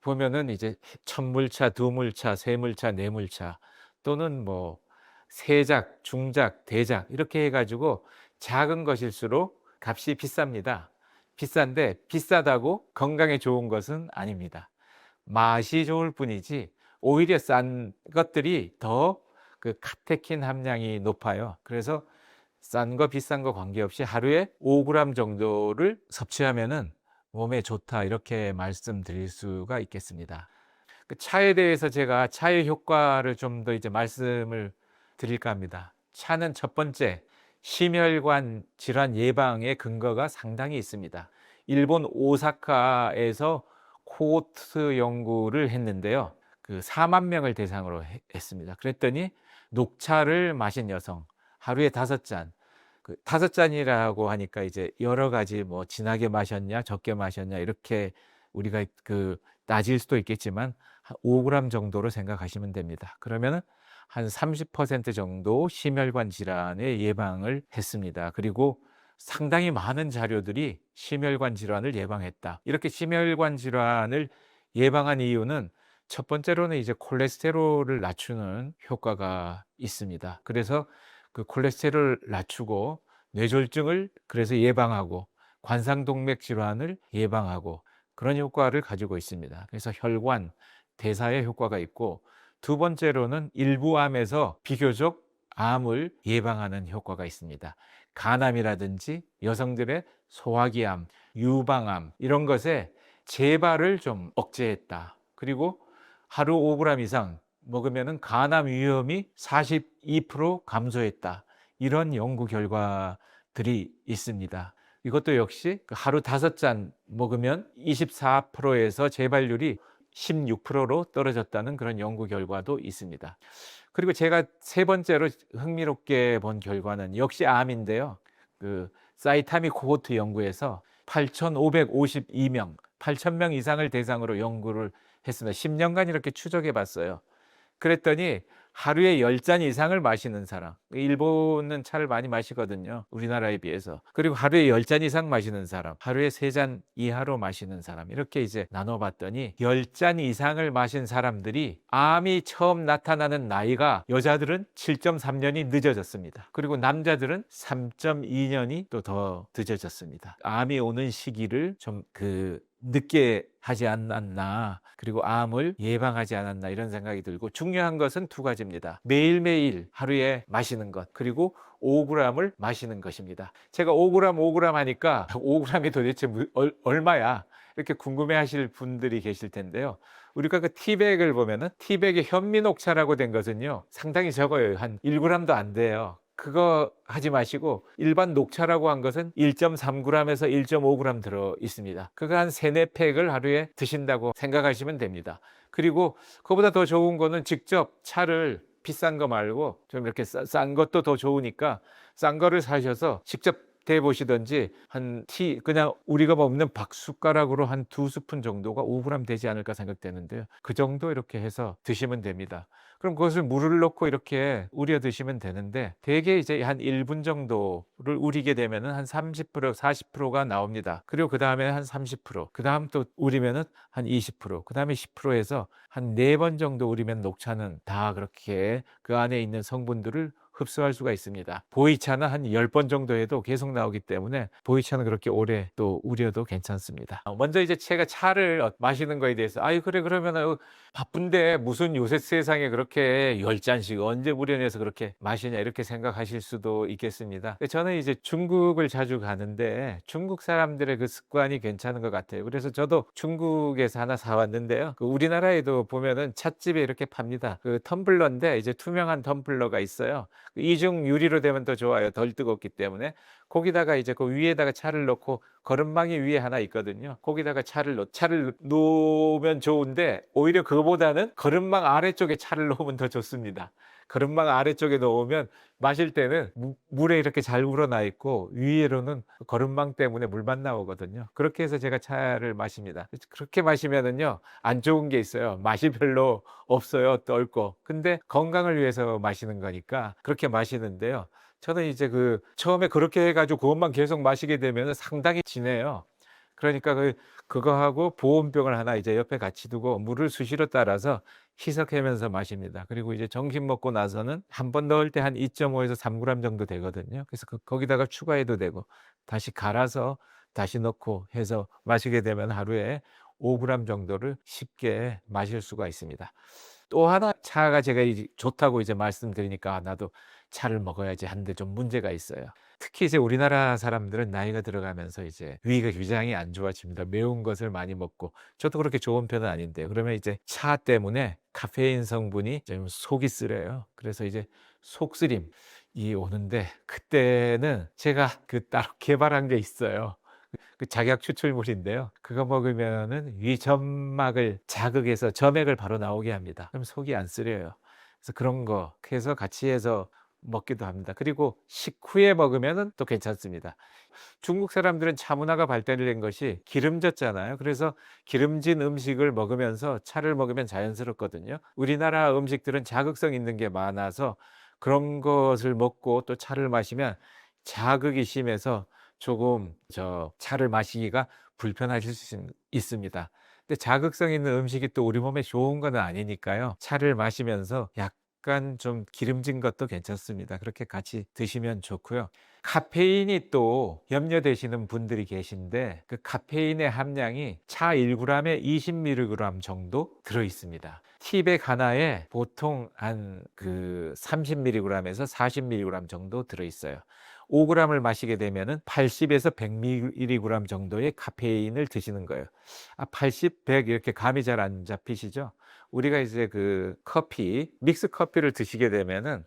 보면은 이제 천물차, 두물차, 세물차, 네물차 또는 뭐 세작, 중작, 대작 이렇게 해 가지고 작은 것일수록 값이 비쌉니다. 비싼데 비싸다고 건강에 좋은 것은 아닙니다. 맛이 좋을 뿐이지 오히려 싼 것들이 더 그 카테킨 함량이 높아요. 그래서 싼 거 비싼 거 관계없이 하루에 5g 정도를 섭취하면은 몸에 좋다 이렇게 말씀드릴 수가 있겠습니다. 그 차에 대해서 제가 차의 효과를 좀 더 이제 말씀을 드릴까 합니다. 차는 첫 번째 심혈관 질환 예방의 근거가 상당히 있습니다. 일본 오사카에서 코호트 연구를 했는데요. 그 4만 명을 대상으로 했습니다. 그랬더니 녹차를 마신 여성 하루에 5잔, 그 5잔이라고 하니까 이제 여러 가지 뭐 진하게 마셨냐, 적게 마셨냐 이렇게 우리가 그 따질 수도 있겠지만 한 5g 정도로 생각하시면 됩니다. 그러면은 한 30% 정도 심혈관 질환의 예방을 했습니다. 그리고 상당히 많은 자료들이 심혈관 질환을 예방했다. 이렇게 심혈관 질환을 예방한 이유는 첫 번째로는 이제 콜레스테롤을 낮추는 효과가 있습니다. 그래서 그 콜레스테롤을 낮추고 뇌졸중을 그래서 예방하고 관상동맥 질환을 예방하고 그런 효과를 가지고 있습니다. 그래서 혈관, 대사에 효과가 있고 두 번째로는 일부 암에서 비교적 암을 예방하는 효과가 있습니다. 간암이라든지 여성들의 소화기암, 유방암 이런 것에 재발을 좀 억제했다. 그리고 하루 5g 이상 먹으면 간암 위험이 42% 감소했다. 이런 연구 결과들이 있습니다. 이것도 역시 하루 5잔 먹으면 24%에서 재발률이 16%로 떨어졌다는 그런 연구 결과도 있습니다. 그리고 제가 세 번째로 흥미롭게 본 결과는 역시 암인데요. 그 사이타미 코호트 연구에서 8,552명, 8,000명 이상을 대상으로 연구를 했습니다. 10년간 이렇게 추적해 봤어요. 그랬더니 하루에 10잔 이상을 마시는 사람, 일본은 차를 많이 마시거든요, 우리나라에 비해서. 그리고 하루에 10잔 이상 마시는 사람, 하루에 3잔 이하로 마시는 사람, 이렇게 이제 나눠봤더니 10잔 이상을 마신 사람들이 암이 처음 나타나는 나이가 여자들은 7.3년이 늦어졌습니다. 그리고 남자들은 3.2년이 또 더 늦어졌습니다. 암이 오는 시기를 좀 늦게 하지 않았나, 그리고 암을 예방하지 않았나 이런 생각이 들고, 중요한 것은 두 가지입니다. 매일매일 하루에 마시는 것, 그리고 5g을 마시는 것입니다. 제가 5g 하니까 5g이 도대체 얼마야 이렇게 궁금해 하실 분들이 계실 텐데요. 우리가 그 티백을 보면은 티백에 현미녹차라고 된 것은요 상당히 적어요. 한 1g도 안 돼요. 그거 하지 마시고 일반 녹차라고 한 것은 1.3g에서 1.5g 들어 있습니다. 그거 한 3-4팩을 하루에 드신다고 생각하시면 됩니다. 그리고 그보다 더 좋은 거는 직접 차를 비싼 거 말고 좀 이렇게 싼 것도 더 좋으니까 싼 거를 사셔서 직접 대보시든지 그냥 우리가 먹는 밥숟가락으로 한 2스푼 정도가 5g 되지 않을까 생각되는데요. 그 정도 이렇게 해서 드시면 됩니다. 그럼 그것을 물을 넣고 이렇게 우려 드시면 되는데, 대개 이제 한 1분 정도를 우리게 되면은 한 30%, 40%가 나옵니다. 그리고 그 다음에 한 30%, 그 다음 또 우리면은 한 20%, 그 다음에 10% 해서 한 4번 정도 우리면 녹차는 다 그렇게 그 안에 있는 성분들을 흡수할 수가 있습니다. 보이차는 한 10번 정도 해도 계속 나오기 때문에 보이차는 그렇게 오래 또 우려도 괜찮습니다. 먼저 이제 제가 차를 마시는 거에 대해서 그래 그러면 바쁜데 무슨 요새 세상에 그렇게 10잔씩 언제 우려내서 그렇게 마시냐 이렇게 생각하실 수도 있겠습니다. 저는 이제 중국을 자주 가는데 중국 사람들의 그 습관이 괜찮은 것 같아요. 그래서 저도 중국에서 하나 사왔는데요. 그 우리나라에도 보면은 찻집에 이렇게 팝니다. 그 텀블러인데 이제 투명한 텀블러가 있어요. 이중 유리로 되면 더 좋아요. 덜 뜨겁기 때문에. 거기다가 이제 그 위에다가 차를 넣고 거름망이 위에 하나 있거든요. 거기다가 차를 놓으면 좋은데 오히려 그거보다는 거름망 아래쪽에 차를 놓으면 더 좋습니다. 거름망 아래쪽에 놓으면 마실 때는 물에 이렇게 잘 우러나 있고 위로는 거름망 때문에 물만 나오거든요. 그렇게 해서 제가 차를 마십니다. 그렇게 마시면은요 안 좋은 게 있어요. 맛이 별로 없어요, 떫고. 근데 건강을 위해서 마시는 거니까 그렇게 마시는데요. 저는 이제 처음에 그렇게 해 가지고 그것만 계속 마시게 되면은 상당히 진해요. 그러니까 그거 하고 보온병을 하나 이제 옆에 같이 두고 물을 수시로 따라서 희석하면서 마십니다. 그리고 이제 점심 먹고 나서는 한 번 넣을 때 한 2.5에서 3 그램 정도 되거든요. 그래서 거기다가 추가해도 되고 다시 갈아서 다시 넣고 해서 마시게 되면 하루에 5 그램 정도를 쉽게 마실 수가 있습니다. 또 하나 차가 제가 이제 좋다고 이제 말씀드리니까 '아 나도 차를 먹어야지.' 하는데 좀 문제가 있어요. 특히 이제 우리나라 사람들은 나이가 들어가면서 이제 위가 위장이 안 좋아집니다. 매운 것을 많이 먹고 저도 그렇게 좋은 편은 아닌데 그러면 이제 차 때문에 카페인 성분이 좀 속이 쓰려요. 그래서 이제 속쓰림이 오는데 그때는 제가 따로 개발한 게 있어요. 작약 추출물인데요. 그거 먹으면은 위 점막을 자극해서 점액을 바로 나오게 합니다. 그럼 속이 안 쓰려요. 그래서 그런 거 해서 같이 해서 먹기도 합니다. 그리고 식후에 먹으면은 또 괜찮습니다. 중국 사람들은 차 문화가 발달된 것이 기름졌잖아요. 그래서 기름진 음식을 먹으면서 차를 먹으면 자연스럽거든요. 우리나라 음식들은 자극성 있는 게 많아서 그런 것을 먹고 또 차를 마시면 자극이 심해서 조금 차를 마시기가 불편하실 수 있습니다. 근데 자극성 있는 음식이 또 우리 몸에 좋은 건 아니니까요. 차를 마시면서 약간 좀 기름진 것도 괜찮습니다. 그렇게 같이 드시면 좋고요. 카페인이 또 염려되시는 분들이 계신데 그 카페인의 함량이 차 1 그램에 20 밀리그램 정도 들어 있습니다. 티백 하나에 보통 한 30 밀리그램에서 40 밀리그램 정도 들어 있어요. 5 그램을 마시게 되면은 80에서 100 밀리그램 정도의 카페인을 드시는 거예요. 80, 100 이렇게 감이 잘 안 잡히시죠? 우리가 이제 커피, 믹스 커피를 드시게 되면은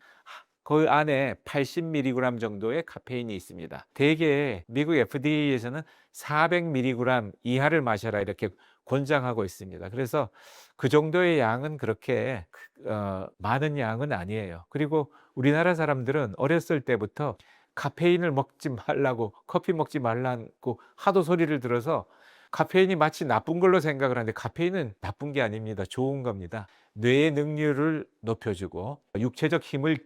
그 안에 80 밀리그램 정도의 카페인이 있습니다. 대개 미국 FDA에서는 400 밀리그램 이하를 마셔라 이렇게 권장하고 있습니다. 그래서 그 정도의 양은 그렇게 많은 양은 아니에요. 그리고 우리나라 사람들은 어렸을 때부터 카페인을 먹지 말라고 커피 먹지 말라고 하도 소리를 들어서 카페인이 마치 나쁜 걸로 생각을 하는데 카페인은 나쁜 게 아닙니다. 좋은 겁니다. 뇌의 능률을 높여주고 육체적 힘을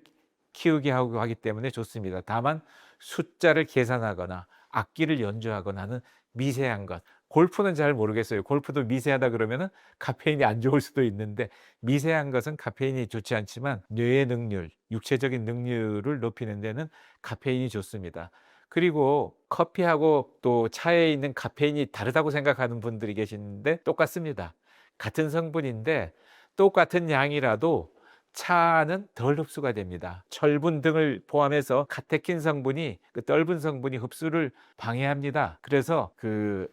키우게 하고 하기 때문에 좋습니다. 다만 숫자를 계산하거나 악기를 연주하거나 하는 미세한 것. 골프는 잘 모르겠어요. 골프도 미세하다 그러면은 카페인이 안 좋을 수도 있는데 미세한 것은 카페인이 좋지 않지만 뇌의 능률, 육체적인 능률을 높이는 데는 카페인이 좋습니다. 그리고 커피하고 또 차에 있는 카페인이 다르다고 생각하는 분들이 계시는데 똑같습니다. 같은 성분인데 똑같은 양이라도 차는 덜 흡수가 됩니다. 철분 등을 포함해서 카테킨 성분이 떫은 성분이 흡수를 방해합니다. 그래서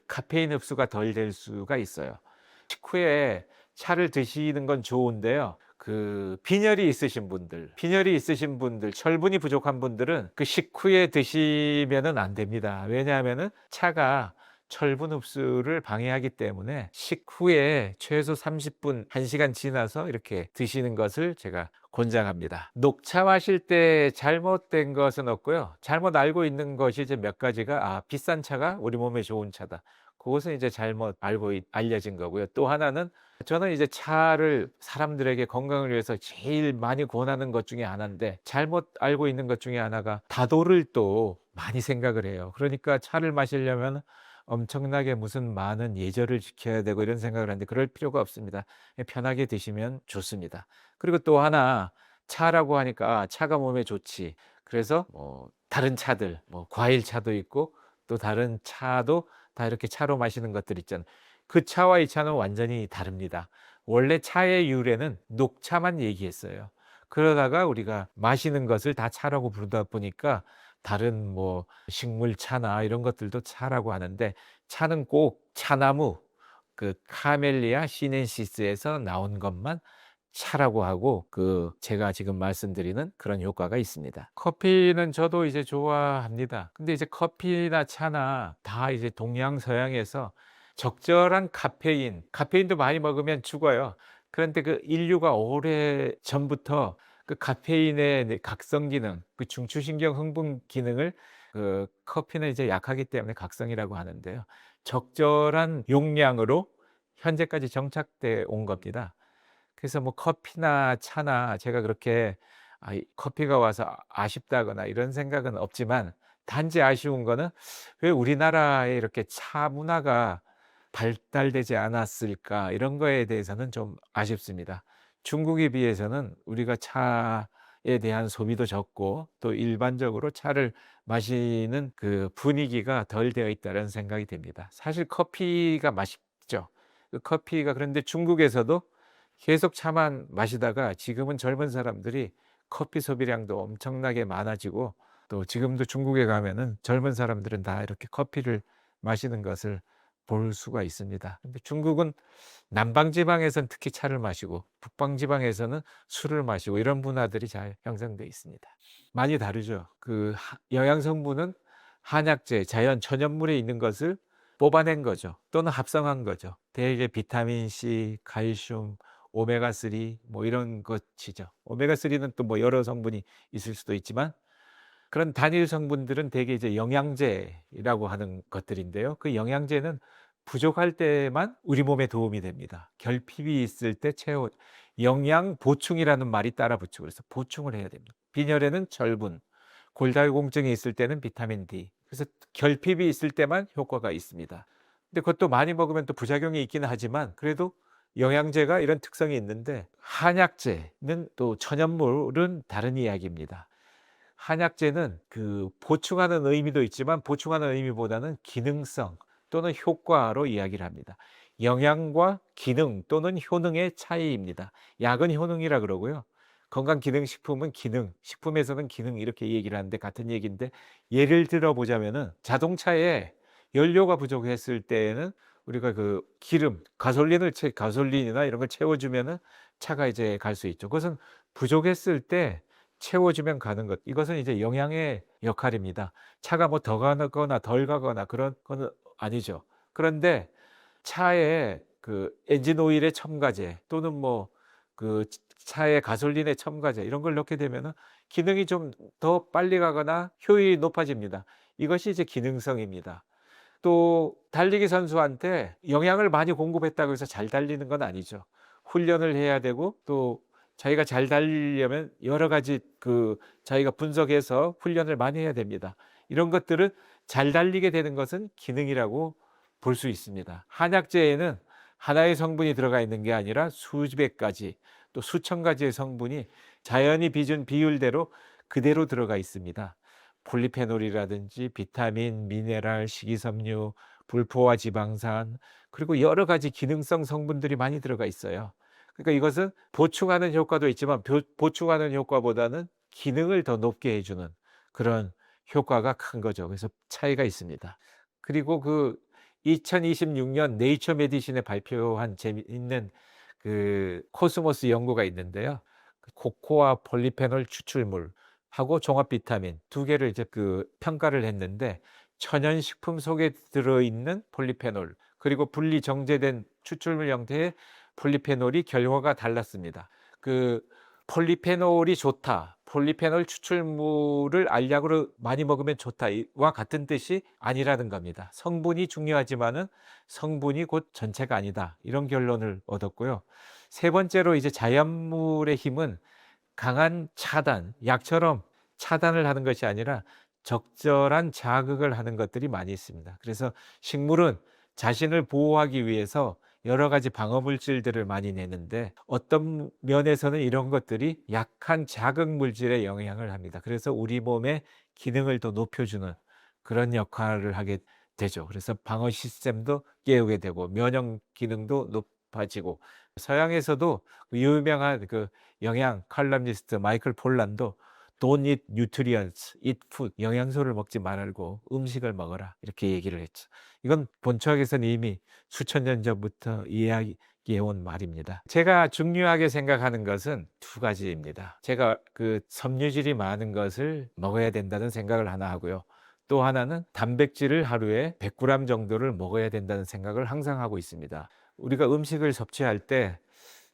카페인 흡수가 덜 될 수가 있어요. 식후에 차를 드시는 건 좋은데요. 빈혈이 있으신 분들, 철분이 부족한 분들은 식후에 드시면은 안 됩니다. 왜냐하면은 차가 철분 흡수를 방해하기 때문에 식후에 최소 30분, 1 시간 지나서 이렇게 드시는 것을 제가 권장합니다. 녹차 마실 때 잘못된 것은 없고요. 잘못 알고 있는 것이 이제 몇 가지가 비싼 차가 우리 몸에 좋은 차다. 그것은 이제 잘못 알려진 거고요. 또 하나는 저는 이제 차를 사람들에게 건강을 위해서 제일 많이 권하는 것 중에 하나인데 잘못 알고 있는 것 중에 하나가 다도를 또 많이 생각을 해요. 그러니까 차를 마시려면 엄청나게 무슨 많은 예절을 지켜야 되고 이런 생각을 하는데 그럴 필요가 없습니다. 편하게 드시면 좋습니다. 그리고 또 하나 차라고 하니까 차가 몸에 좋지. 그래서 다른 차들 과일차도 있고 또 다른 차도 다 이렇게 차로 마시는 것들 있잖아요. 그 차와 이 차는 완전히 다릅니다. 원래 차의 유래는 녹차만 얘기했어요. 그러다가 우리가 마시는 것을 다 차라고 부르다 보니까 다른 식물차나 이런 것들도 차라고 하는데 차는 꼭 차나무 카멜리아 시넨시스에서 나온 것만 차라고 하고 제가 지금 말씀드리는 그런 효과가 있습니다. 커피는 저도 이제 좋아합니다. 근데 이제 커피나 차나 다 이제 동양서양에서 적절한 카페인도 많이 먹으면 죽어요. 그런데 인류가 오래전부터 카페인의 각성 기능, 중추신경 흥분 기능을 커피는 이제 약하기 때문에 각성이라고 하는데요. 적절한 용량으로 현재까지 정착돼 온 겁니다. 그래서 뭐 커피나 차나 제가 그렇게 이 커피가 와서 아쉽다거나 이런 생각은 없지만, 단지 아쉬운 거는 '왜 우리나라에 이렇게 차 문화가 발달되지 않았을까?' 이런 거에 대해서는 좀 아쉽습니다. 중국에 비해서는 우리가 차에 대한 소비도 적고 또 일반적으로 차를 마시는 분위기가 덜 되어 있다는 생각이 듭니다. 사실 커피가 맛있죠. 커피가, 그런데 중국에서도 계속 차만 마시다가 지금은 젊은 사람들이 커피 소비량도 엄청나게 많아지고, 또 지금도 중국에 가면은 젊은 사람들은 다 이렇게 커피를 마시는 것을 볼 수가 있습니다. 근데 중국은 남방 지방에서는 특히 차를 마시고 북방 지방에서는 술을 마시고 이런 문화들이 잘 형성돼 있습니다. 많이 다르죠. 영양 성분은 한약재, 자연 천연물에 있는 것을 뽑아낸 거죠. 또는 합성한 거죠. 대개 비타민 C, 칼슘, 오메가3 뭐 이런 것이죠. 오메가3는 또 뭐 여러 성분이 있을 수도 있지만, 그런 단일 성분들은 대개 이제 영양제라고 하는 것들인데요. 그 영양제는 부족할 때만 우리 몸에 도움이 됩니다. 결핍이 있을 때 영양 보충이라는 말이 따라 붙죠. 그래서 보충을 해야 됩니다. 빈혈에는 철분, 골다공증이 있을 때는 비타민 D. 그래서 결핍이 있을 때만 효과가 있습니다. 근데 그것도 많이 먹으면 또 부작용이 있기는 하지만, 그래도 영양제가 이런 특성이 있는데, 한약재는 또 천연물은 다른 이야기입니다. 한약재는 보충하는 의미도 있지만 보충하는 의미보다는 기능성 또는 효과로 이야기를 합니다. 영양과 기능 또는 효능의 차이입니다. 약은 효능이라 그러고요. 건강기능식품은 기능, 식품에서는 기능, 이렇게 얘기를 하는데 같은 얘기인데, 예를 들어 보자면은 자동차에 연료가 부족했을 때에는 우리가 가솔린이나 이런 걸 채워주면은 차가 이제 갈 수 있죠. 그것은 부족했을 때 채워주면 가는 것. 이것은 이제 영양의 역할입니다. 차가 뭐 더 가거나 덜 가거나 그런 거는 아니죠. 그런데 차에 엔진 오일에 첨가제 또는 뭐 차에 가솔린에 첨가제 이런 걸 넣게 되면은 기능이 좀 더 빨리 가거나 효율이 높아집니다. 이것이 이제 기능성입니다. 또 달리기 선수한테 영양을 많이 공급했다고 해서 잘 달리는 건 아니죠. 훈련을 해야 되고, 또 자기가 잘 달리려면 여러 가지 자기가 분석해서 훈련을 많이 해야 됩니다. 이런 것들은 잘 달리게 되는 것은 기능이라고 볼 수 있습니다. 한약재에는 하나의 성분이 들어가 있는 게 아니라 수백 가지, 또 수천 가지의 성분이 자연이 빚은 비율대로 그대로 들어가 있습니다. 폴리페놀이라든지 비타민, 미네랄, 식이섬유, 불포화 지방산, 그리고 여러 가지 기능성 성분들이 많이 들어가 있어요. 그러니까 이것은 보충하는 효과도 있지만 보충하는 효과보다는 기능을 더 높게 해 주는 그런 효과가 큰 거죠. 그래서 차이가 있습니다. 그리고 2026년 네이처 메디신에 발표한 재미있는 코스모스 연구가 있는데요. 코코아 폴리페놀 추출물하고 종합 비타민 두 개를 이제 평가를 했는데, 천연 식품 속에 들어 있는 폴리페놀 그리고 분리 정제된 추출물 형태의 폴리페놀이 결과가 달랐습니다. 폴리페놀이 좋다, 폴리페놀 추출물을 알약으로 많이 먹으면 좋다 와 같은 뜻이 아니라는 겁니다. 성분이 중요하지만은 성분이 곧 전체가 아니다, 이런 결론을 얻었고요. 세 번째로 이제 자연물의 힘은 강한 차단, 약처럼 차단을 하는 것이 아니라 적절한 자극을 하는 것들이 많이 있습니다. 그래서 식물은 자신을 보호하기 위해서 여러 가지 방어 물질들을 많이 내는데, 어떤 면에서는 이런 것들이 약한 자극 물질에 영향을 합니다. 그래서 우리 몸의 기능을 더 높여주는 그런 역할을 하게 되죠. 그래서 방어 시스템도 깨우게 되고 면역 기능도 높아지고, 서양에서도 유명한 영양 칼럼니스트 마이클 폴란도 "Don't eat nutrients, eat food." 영양소를 먹지 말고 음식을 먹어라, 이렇게 얘기를 했죠. 이건 본초학에서는 이미 수천 년 전부터 온 말입니다. 제가 중요하게 생각하는 것은 두 가지입니다. 제가 그 섬유질이 많은 것을 먹어야 된다는 생각을 하나 하고요. 또 하나는 단백질을 하루에 100g 정도를 먹어야 된다는 생각을 항상 하고 있습니다. 우리가 음식을 섭취할 때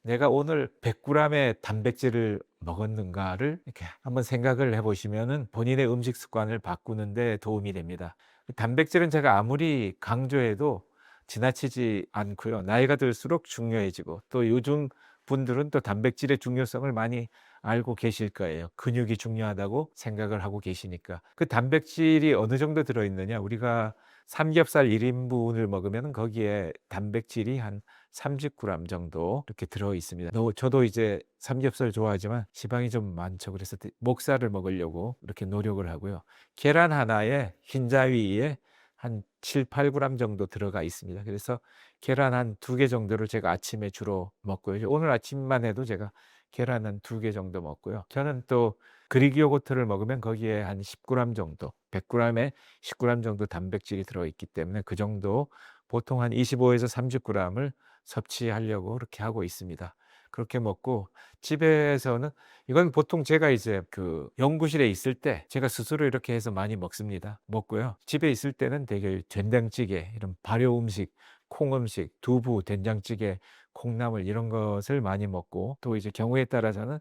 내가 오늘 100g의 단백질을 먹었는가를 이렇게 한번 생각을 해 보시면은 본인의 음식 습관을 바꾸는 데 도움이 됩니다. 단백질은 제가 아무리 강조해도 지나치지 않고요. 나이가 들수록 중요해지고, 또 요즘 분들은 또 단백질의 중요성을 많이 알고 계실 거예요. 근육이 중요하다고 생각을 하고 계시니까. 그 단백질이 어느 정도 들어 있느냐, 우리가 삼겹살 1 인분을 먹으면 거기에 단백질이 한 30g 정도 이렇게 들어 있습니다. 저도 이제 삼겹살 좋아하지만 지방이 좀 많죠. 그래서 목살을 먹으려고 이렇게 노력을 하고요. 계란 하나에 흰자위에 한 7-8g 정도 들어가 있습니다. 그래서 계란 한 2개 정도를 제가 아침에 주로 먹고요. 오늘 아침만 해도 제가 계란 한 2개 정도 먹고요. 저는 또 그릭 요거트를 먹으면 거기에 한 10g 정도, 100g에 10g 정도 단백질이 들어있기 때문에 그 정도, 보통 한 25에서 30g을 섭취하려고 그렇게 하고 있습니다. 그렇게 먹고, 집에서는 이건 보통 제가 이제 그 연구실에 있을 때 제가 스스로 이렇게 해서 많이 먹고요. 집에 있을 때는 되게 된장찌개, 이런 발효 음식, 콩 음식, 두부, 된장찌개, 콩나물 이런 것을 많이 먹고, 또 이제 경우에 따라서는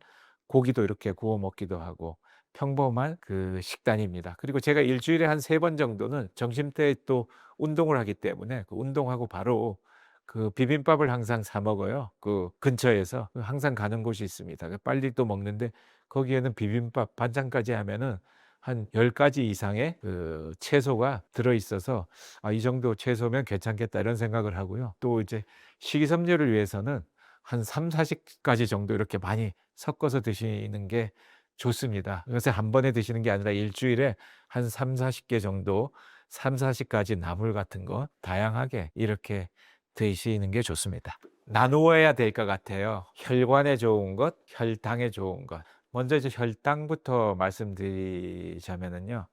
고기도 이렇게 구워 먹기도 하고, 평범한 그 식단입니다. 그리고 제가 일주일에 한 3번 정도는 점심때 또 운동을 하기 때문에 그 운동하고 바로 그 비빔밥을 항상 사 먹어요. 그 근처에서 항상 가는 곳이 있습니다. 빨리 또 먹는데 거기에는 비빔밥 반찬까지 하면은 한 10가지 이상의 그 채소가 들어 있어서 '아, 이 정도 채소면 괜찮겠다.' 이런 생각을 하고요. 또 이제 식이섬유를 위해서는 한 3-40 가지 정도 이렇게 많이 섞어서 드시는 게 좋습니다. 그래서 한 번에 드시는 게 아니라 일주일에 한 30-40개 정도, 30-40 가지 나물 같은 거 다양하게 이렇게 드시는 게 좋습니다. 나누어야 될 것 같아요. 혈관에 좋은 것, 혈당에 좋은 것. 먼저 이제 혈당부터 말씀드리자면은요.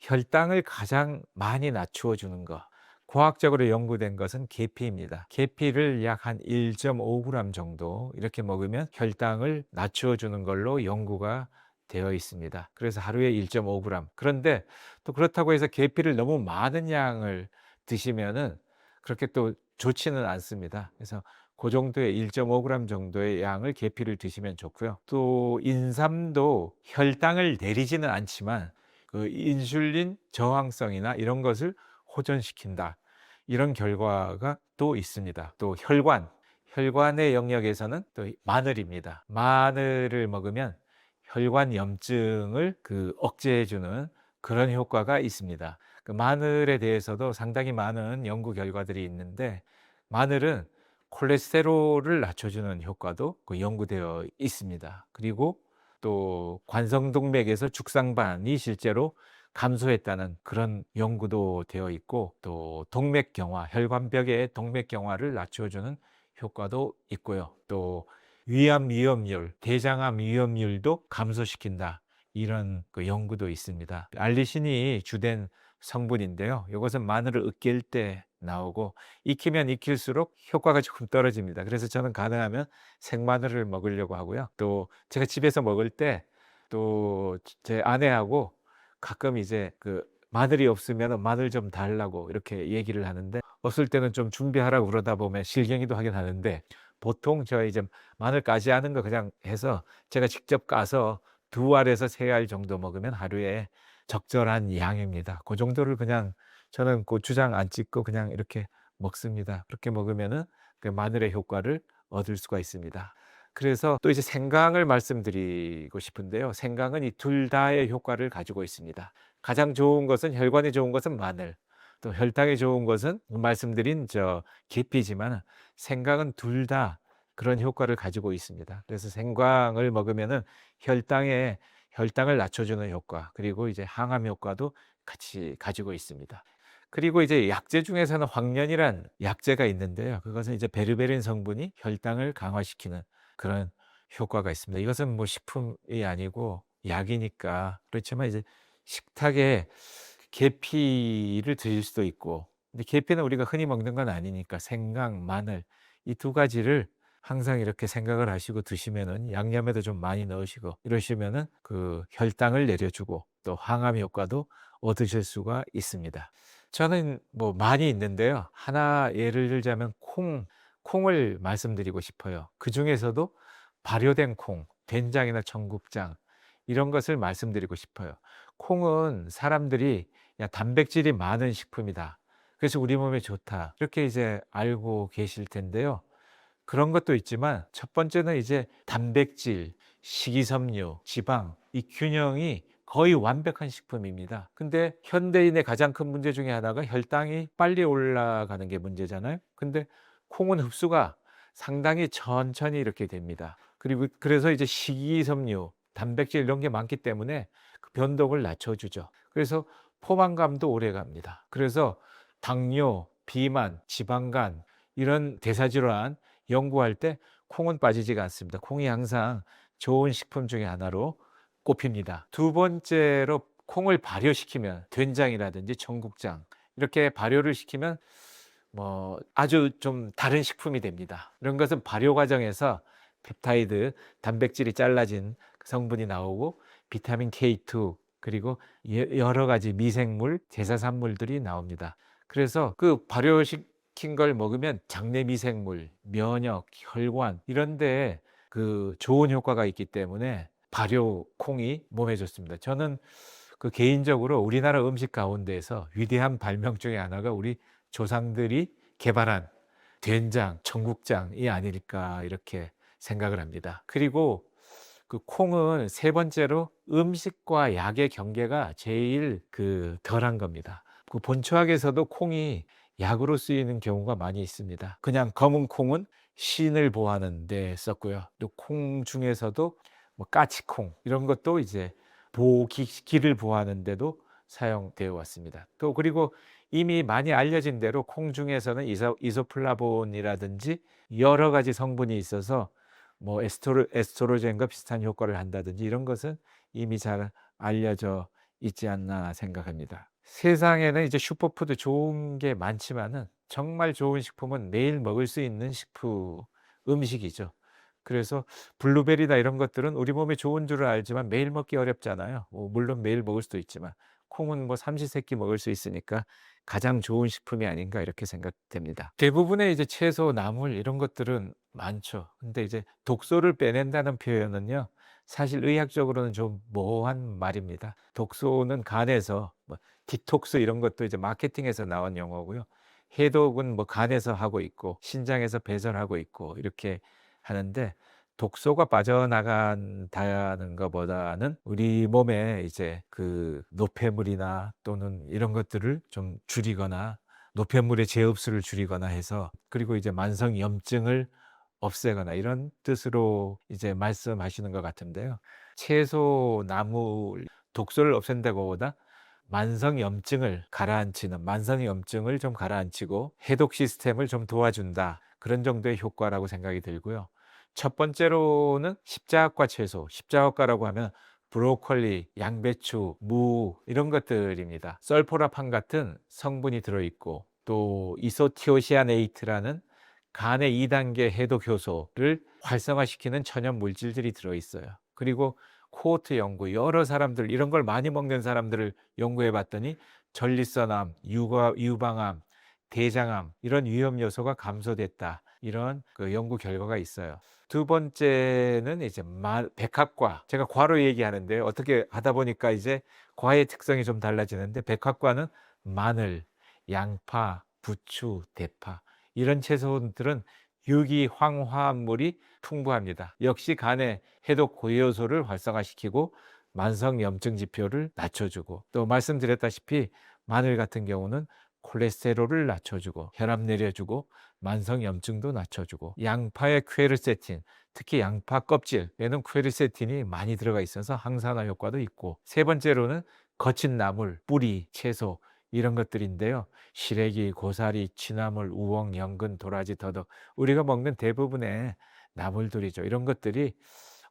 혈당을 가장 많이 낮추어 주는 것, 과학적으로 연구된 것은 계피입니다. 계피를 약 한 1.5g 정도 이렇게 먹으면 혈당을 낮추어 주는 걸로 연구가 되어 있습니다. 그래서 하루에 1.5g. 그런데 또 그렇다고 해서 계피를 너무 많은 양을 드시면은 그렇게 또 좋지는 않습니다. 그래서 그 정도의 1.5g 정도의 양을 계피를 드시면 좋고요. 또 인삼도 혈당을 내리지는 않지만 그 인슐린 저항성이나 이런 것을 호전시킨다, 이런 결과가 또 있습니다. 또 혈관의 영역에서는 또 마늘입니다. 마늘을 먹으면 혈관 염증을 그 억제해 주는 그런 효과가 있습니다. 그 마늘에 대해서도 상당히 많은 연구 결과들이 있는데, 마늘은 콜레스테롤을 낮춰주는 효과도 그 연구되어 있습니다. 그리고 또 관성동맥에서 죽상반이 실제로 감소했다는 그런 연구도 되어 있고, 또 동맥경화, 혈관벽의 동맥경화를 낮춰주는 효과도 있고요. 또 위암 위험률, 대장암 위험률도 감소시킨다, 이런 그 연구도 있습니다. 알리신이 주된 성분인데요. 이것은 마늘을 으깰 때 나오고 익히면 익힐수록 효과가 조금 떨어집니다. 그래서 저는 가능하면 생마늘을 먹으려고 하고요. 또 제가 집에서 먹을 때 또 제 아내하고 가끔 이제 그 마늘이 없으면 마늘 좀 달라고 이렇게 얘기를 하는데, 없을 때는 좀 준비하라고 그러다 보면 실갱이도 하긴 하는데, 보통 저 이제 마늘 까지 않은 거 그냥 해서 제가 직접 까서 2알에서 3알 정도 먹으면 하루에 적절한 양입니다. 그 정도를 그냥 저는 고추장 안 찍고 그냥 이렇게 먹습니다. 그렇게 먹으면은 그 마늘의 효과를 얻을 수가 있습니다. 그래서 또 이제 생강을 말씀드리고 싶은데요. 생강은 이 둘 다의 효과를 가지고 있습니다. 가장 좋은 것은, 혈관에 좋은 것은 마늘, 또 혈당에 좋은 것은 말씀드린 계피지만, 생강은 둘 다 그런 효과를 가지고 있습니다. 그래서 생강을 먹으면은 혈당을 낮춰주는 효과, 그리고 이제 항암 효과도 같이 가지고 있습니다. 그리고 이제 약재 중에서는 황련이란 약재가 있는데요. 그것은 이제 베르베린 성분이 혈당을 강화시키는 그런 효과가 있습니다. 이것은 뭐 식품이 아니고 약이니까 그렇지만, 이제 식탁에 계피를 드실 수도 있고, 근데 계피는 우리가 흔히 먹는 건 아니니까 생강, 마늘 이 두 가지를 항상 이렇게 생각을 하시고 드시면은 양념에도 좀 많이 넣으시고 이러시면은 그 혈당을 내려주고 또 항암 효과도 얻으실 수가 있습니다. 저는 뭐 많이 있는데요. 하나 예를 들자면 콩을 말씀드리고 싶어요. 그중에서도 발효된 콩, 된장이나 청국장 이런 것을 말씀드리고 싶어요. 콩은 사람들이 야 단백질이 많은 식품이다. 그래서 우리 몸에 좋다. 이렇게 이제 알고 계실 텐데요. 그런 것도 있지만 첫 번째는 이제 단백질, 식이섬유, 지방 이 균형이 거의 완벽한 식품입니다. 근데 현대인의 가장 큰 문제 중에 하나가 혈당이 빨리 올라가는 게 문제잖아요. 근데 콩은 흡수가 상당히 천천히 이렇게 됩니다. 그리고 그래서 이제 식이섬유, 단백질 이런 게 많기 때문에 그 변동을 낮춰주죠. 그래서 포만감도 오래 갑니다. 그래서 당뇨, 비만, 지방간 이런 대사질환 연구할 때 콩은 빠지지가 않습니다. 콩이 항상 좋은 식품 중에 하나로 꼽힙니다. 두 번째로 콩을 발효시키면 된장이라든지 청국장 이렇게 발효를 시키면 뭐 아주 좀 다른 식품이 됩니다. 이런 것은 발효 과정에서 펩타이드, 단백질이 잘라진 그 성분이 나오고 비타민 K2 그리고 여러 가지 미생물, 대사산물들이 나옵니다. 그래서 그 발효시킨 걸 먹으면 장내 미생물, 면역, 혈관 이런 데에 그 좋은 효과가 있기 때문에 발효 콩이 몸에 좋습니다. 저는 그 개인적으로 우리나라 음식 가운데에서 위대한 발명 중에 하나가 우리 조상들이 개발한 된장, 청국장이 아닐까 이렇게 생각을 합니다. 그리고 그 콩은 세 번째로 음식과 약의 경계가 제일 그 덜한 겁니다. 그 본초학에서도 콩이 약으로 쓰이는 경우가 많이 있습니다. 그냥 검은 콩은 신을 보호하는 데 썼고요. 또 콩 중에서도 뭐 까치콩 이런 것도 이제 기를 보호하는 데도 사용되어 왔습니다. 또 그리고 이미 많이 알려진 대로 콩 중에서는 이소플라본이라든지 여러 가지 성분이 있어서 뭐 에스트로겐과 비슷한 효과를 한다든지 이런 것은 이미 잘 알려져 있지 않나 생각합니다. 세상에는 이제 슈퍼푸드 좋은 게 많지만은 정말 좋은 식품은 매일 먹을 수 있는 음식이죠. 그래서 블루베리나 이런 것들은 우리 몸에 좋은 줄을 알지만 매일 먹기 어렵잖아요. 뭐 물론 매일 먹을 수도 있지만 콩은 뭐 삼시세끼 먹을 수 있으니까 가장 좋은 식품이 아닌가 이렇게 생각됩니다. 대부분의 이제 채소, 나물 이런 것들은 많죠. 근데 이제 독소를 빼낸다는 표현은요. 사실 의학적으로는 좀 모호한 말입니다. 독소는 간에서 뭐 디톡스 이런 것도 이제 마케팅에서 나온 용어고요. 해독은 뭐 간에서 하고 있고 신장에서 배설하고 있고 이렇게 하는데 독소가 빠져나간다는 것보다는 우리 몸에 이제 그 노폐물이나 또는 이런 것들을 좀 줄이거나 노폐물의 재흡수를 줄이거나 해서 그리고 이제 만성 염증을 없애거나 이런 뜻으로 이제 말씀하시는 것 같은데요. 채소, 나물, 독소를 없앤다고보다 만성 염증을 좀 가라앉히고 해독 시스템을 좀 도와준다. 그런 정도의 효과라고 생각이 들고요. 첫 번째로는 십자학과 채소, 십자학과라고 하면 브로콜리, 양배추, 무 이런 것들입니다. 설포라판 같은 성분이 들어있고 또 이소티오시아네이트라는 간의 2단계 해독 효소를 활성화시키는 천연 물질들이 들어있어요. 그리고 코호트 연구, 여러 사람들 이런 걸 많이 먹는 사람들을 연구해 봤더니 전립선암, 유방암, 대장암 이런 위험 요소가 감소됐다. 이런 그 연구 결과가 있어요. 두 번째는 이제 백합과 제가 과로 얘기하는데 어떻게 하다 보니까 이제 과의 특성이 좀 달라지는데 백합과는 마늘, 양파, 부추, 대파 이런 채소들은 유기 황화물이 풍부합니다. 역시 간의 해독 고효소를 활성화시키고 만성 염증 지표를 낮춰주고 또 말씀드렸다시피 마늘 같은 경우는 콜레스테롤을 낮춰주고 혈압 내려주고 만성 염증도 낮춰주고 양파의 퀘르세틴 특히 양파 껍질에는 퀘르세틴이 많이 들어가 있어서 항산화 효과도 있고 세 번째로는 거친 나물, 뿌리, 채소 이런 것들인데요. 시래기, 고사리, 취나물, 우엉, 연근, 도라지, 더덕 우리가 먹는 대부분의 나물들이죠. 이런 것들이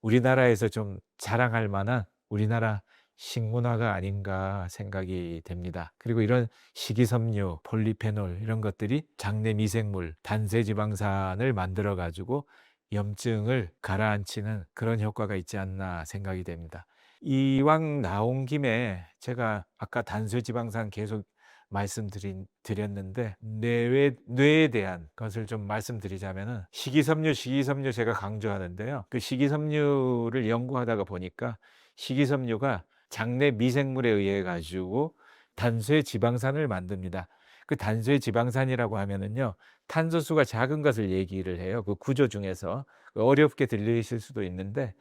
우리나라에서 좀 자랑할 만한 우리나라 식문화가 아닌가 생각이 됩니다. 그리고 이런 식이섬유, 폴리페놀 이런 것들이 장내 미생물, 단세지방산을 만들어 가지고 염증을 가라앉히는 그런 효과가 있지 않나 생각이 됩니다. 이왕 나온 김에 제가 아까 단세지방산 계속 드렸는데 뇌에 대한 것을 좀 말씀드리자면은 식이섬유 제가 강조하는데요. 그 식이섬유를 연구하다가 보니까 식이섬유가 장내 미생물에 의해 가지고 단수의 지방산을 만듭니다. 그 단수의 지방산이라고 하면은요, 탄소수가 작은 것을 얘기를 해요. 그 구조 중에서 어렵게 들리실 수도 있는데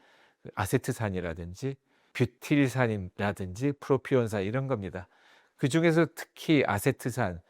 그 아세트산이라든지 뷰틸산이라든지 프로피온산 이런 겁니다. 그중에서 특히 아세트산,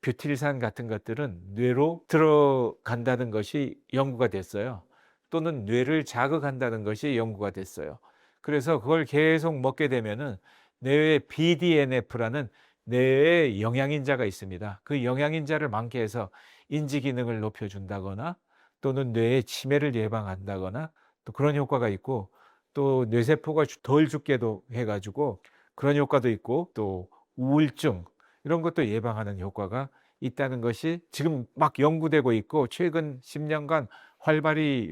뷰틸산 같은 것들은 뇌로 들어간다는 것이 연구가 됐어요. 또는 뇌를 자극한다는 것이 연구가 됐어요. 그래서 그걸 계속 먹게 되면은 뇌에 BDNF라는 뇌에 영양인자가 있습니다. 그 영양인자를 많게 해서 인지 기능을 높여준다거나 또는 뇌의 치매를 예방한다거나 또 그런 효과가 있고, 또 뇌세포가 덜 죽게도 해가지고 그런 효과도 있고, 또 우울증 이런 것도 예방하는 효과가 있다는 것이 지금 막 연구되고 있고 최근 10년간 활발히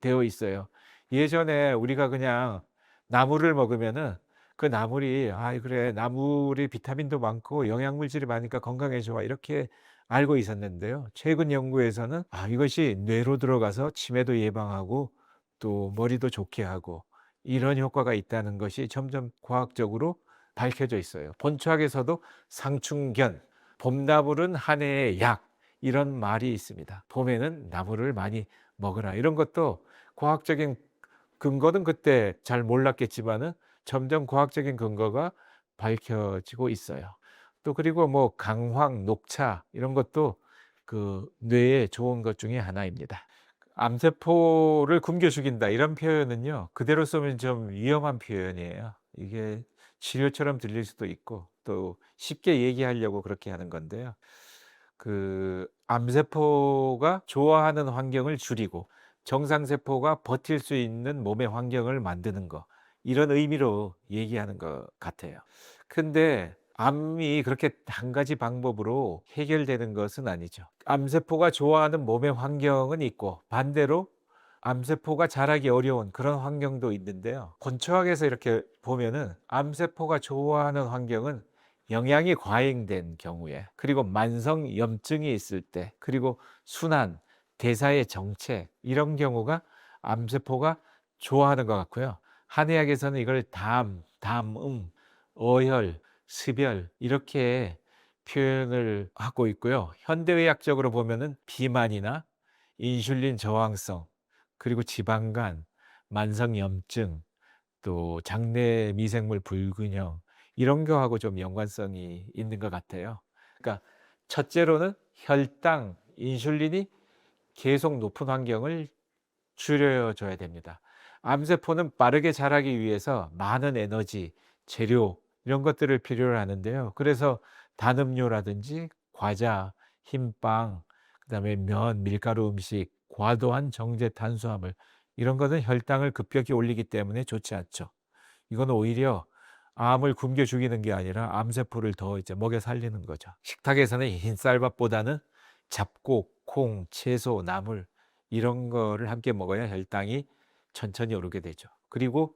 되어 있어요. 예전에 우리가 그냥 나물을 먹으면은 그 나물이 '아 그래 나물이 비타민도 많고 영양물질이 많으니까 건강에 좋아.' 이렇게 알고 있었는데요. 최근 연구에서는 이것이 뇌로 들어가서 치매도 예방하고 또 머리도 좋게 하고 이런 효과가 있다는 것이 점점 과학적으로 밝혀져 있어요. 본초학에서도 상충견, 봄나물은 한 해의 약 이런 말이 있습니다. 봄에는 나물을 많이 먹으라. 이런 것도 과학적인 근거는 그때 잘 몰랐겠지만은 점점 과학적인 근거가 밝혀지고 있어요. 또 그리고 뭐 강황, 녹차 이런 것도 그 뇌에 좋은 것 중에 하나입니다. 암세포를 굶겨 죽인다 이런 표현은요, 그대로 쓰면 좀 위험한 표현이에요. 이게 치료처럼 들릴 수도 있고 또 쉽게 얘기하려고 그렇게 하는 건데요. 그 암세포가 좋아하는 환경을 줄이고 정상세포가 버틸 수 있는 몸의 환경을 만드는 거, 이런 의미로 얘기하는 것 같아요. 근데 암이 그렇게 한 가지 방법으로 해결되는 것은 아니죠. 암세포가 좋아하는 몸의 환경은 있고 반대로 암세포가 자라기 어려운 그런 환경도 있는데요. 본초학에서 이렇게 보면은 암세포가 좋아하는 환경은 영양이 과잉된 경우에, 그리고 만성 염증이 있을 때, 그리고 순환, 대사의 정체 이런 경우가 암세포가 좋아하는 것 같고요. 한의학에서는 이걸 담음, 어혈, 습열 이렇게 표현을 하고 있고요. 현대의학적으로 보면은 비만이나 인슐린 저항성, 그리고 지방간, 만성염증, 또 장내 미생물 불균형 이런 거하고 좀 연관성이 있는 것 같아요. 그러니까 첫째로는 혈당, 인슐린이 계속 높은 환경을 줄여 줘야 됩니다. 암세포는 빠르게 자라기 위해서 많은 에너지, 재료 이런 것들을 필요로 하는데요. 그래서 단 음료라든지 과자, 흰빵, 그다음에 면, 밀가루 음식, 과도한 정제 탄수화물 이런 거는 혈당을 급격히 올리기 때문에 좋지 않죠. 이거는 오히려 암을 굶겨 죽이는 게 아니라 암세포를 더 이제 먹여 살리는 거죠. 식탁에서는 흰쌀밥보다는 잡곡, 콩, 채소, 나물 이런 거를 함께 먹어야 혈당이 천천히 오르게 되죠. 그리고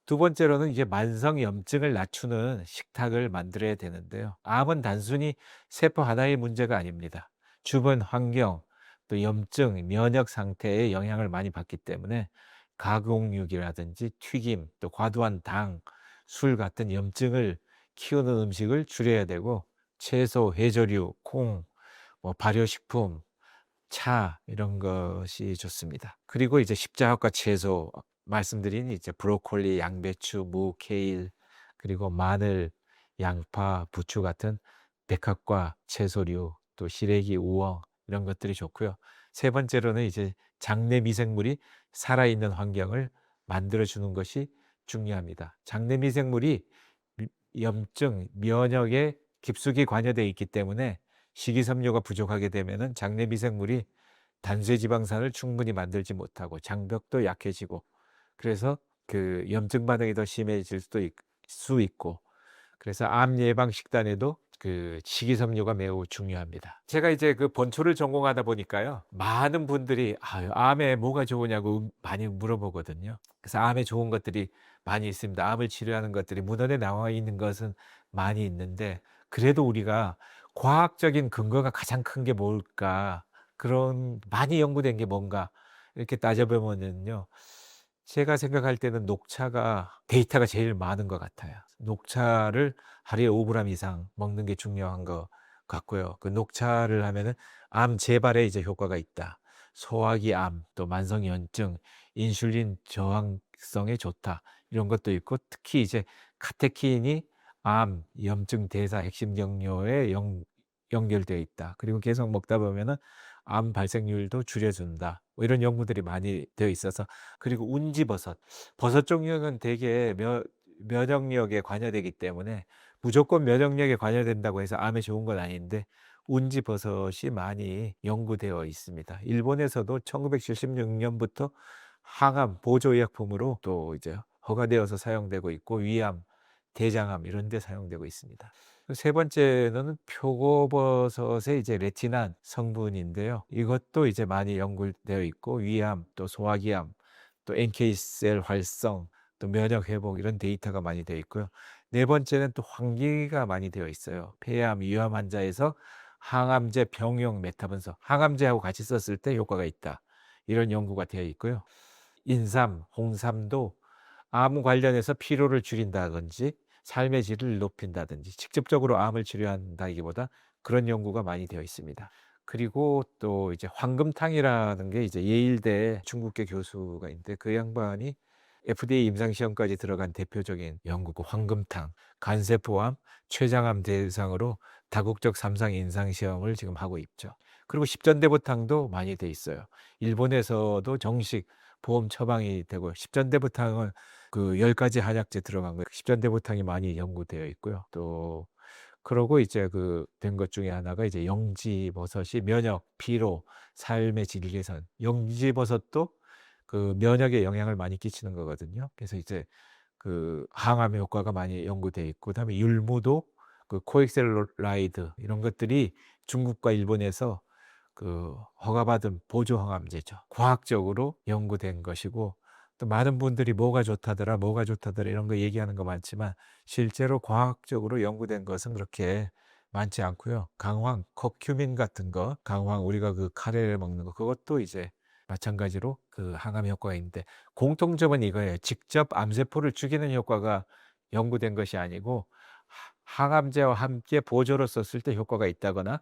두 번째로는 이제 만성 염증을 낮추는 식탁을 만들어야 되는데요. 암은 단순히 세포 하나의 문제가 아닙니다. 주변 환경, 또 염증, 면역 상태에 영향을 많이 받기 때문에 가공육이라든지 튀김, 또 과도한 당, 술 같은 염증을 키우는 음식을 줄여야 되고, 채소, 해조류, 콩, 뭐 발효식품, 차 이런 것이 좋습니다. 그리고 이제 십자합과 채소 말씀드린 이제 브로콜리, 양배추, 무, 케일 그리고 마늘, 양파, 부추 같은 백합과 채소류, 또 시래기, 우엉 이런 것들이 좋고요. 세 번째로는 이제 장내 미생물이 살아있는 환경을 만들어 주는 것이 중요합니다. 장내 미생물이 염증, 면역에 깊숙이 관여되어 있기 때문에 식이섬유가 부족하게 되면은 장내 미생물이 단수 지방산을 충분히 만들지 못하고 장벽도 약해지고, 그래서 그 염증 반응이 더 심해질 수도 수 있고, 그래서 암 예방 식단에도 그 식이섬유가 매우 중요합니다. 제가 이제 그 본초를 전공하다 보니까요, 많은 분들이 암에 뭐가 좋으냐고 많이 물어보거든요. 그래서 암에 좋은 것들이 많이 있습니다. 암을 치료하는 것들이 문헌에 나와 있는 것은 많이 있는데, 그래도 우리가 과학적인 근거가 가장 큰 게 뭘까? 그런 많이 연구된 게 뭔가? 이렇게 따져보면은요, 제가 생각할 때는 녹차가 데이터가 제일 많은 것 같아요. 녹차를 하루에 5g 이상 먹는 게 중요한 것 같고요. 그 녹차를 하면은 암 재발에 이제 효과가 있다. 소화기 암, 또 만성염증, 인슐린 저항성에 좋다. 이런 것도 있고, 특히 이제 카테킨이 암, 염증 대사 핵심 경로에 연결되어 있다. 그리고 계속 먹다 보면은 암 발생률도 줄여준다. 뭐 이런 연구들이 많이 되어 있어서. 그리고 운지버섯. 버섯 종류는 되게 면역력에 관여되기 때문에 무조건 면역력에 관여된다고 해서 암에 좋은 건 아닌데, 운지버섯이 많이 연구되어 있습니다. 일본에서도 1976년부터 항암 보조의약품으로 또 이제 허가되어서 사용되고 있고, 위암, 대장암 이런 데 사용되고 있습니다. 세 번째는 표고버섯의 이제 레티난 성분인데요. 이것도 이제 많이 연구되어 있고, 위암, 또 소화기암, 또 NK셀 활성, 또 면역 회복 이런 데이터가 많이 되어 있고요. 네 번째는 또 환기가 많이 되어 있어요. 폐암, 위암 환자에서 항암제 병용 메타본서, 항암제하고 같이 썼을 때 효과가 있다. 이런 연구가 되어 있고요. 인삼, 홍삼도 암 관련해서 피로를 줄인다든지 삶의 질을 높인다든지, 직접적으로 암을 치료한다기보다 그런 연구가 많이 되어 있습니다. 그리고 또 이제 황금탕이라는 게 이제 예일대 중국계 교수가 있는데, 그 양반이 FDA 임상시험까지 들어간 대표적인 연구고, 황금탕, 간세포암, 췌장암 대상으로 다국적 3상 임상시험을 지금 하고 있죠. 그리고 십전대보탕도 많이 돼 있어요. 일본에서도 정식 보험 처방이 되고, 십전대보탕은 그 10가지 한약재 들어간 거, 십전대보탕이 많이 연구되어 있고요. 또 그러고 이제 그 된 것 중에 하나가 이제 영지버섯이 면역, 피로, 삶의 질 개선. 영지버섯도 그 면역에 영향을 많이 끼치는 거거든요. 그래서 이제 그 항암 효과가 많이 연구돼 있고, 그다음에 율무도 그 코엑셀로라이드 이런 것들이 중국과 일본에서 그 허가받은 보조 항암제죠. 과학적으로 연구된 것이고, 또 많은 분들이 뭐가 좋다더라, 뭐가 좋다더라 이런 거 얘기하는 거 많지만, 실제로 과학적으로 연구된 것은 그렇게 많지 않고요. 강황, 커큐민 같은 거, 강황 우리가 그 카레를 먹는 거, 그것도 이제 마찬가지로 그 항암 효과가 있는데, 공통점은 이거예요. 직접 암세포를 죽이는 효과가 연구된 것이 아니고, 항암제와 함께 보조로 썼을 때 효과가 있다거나,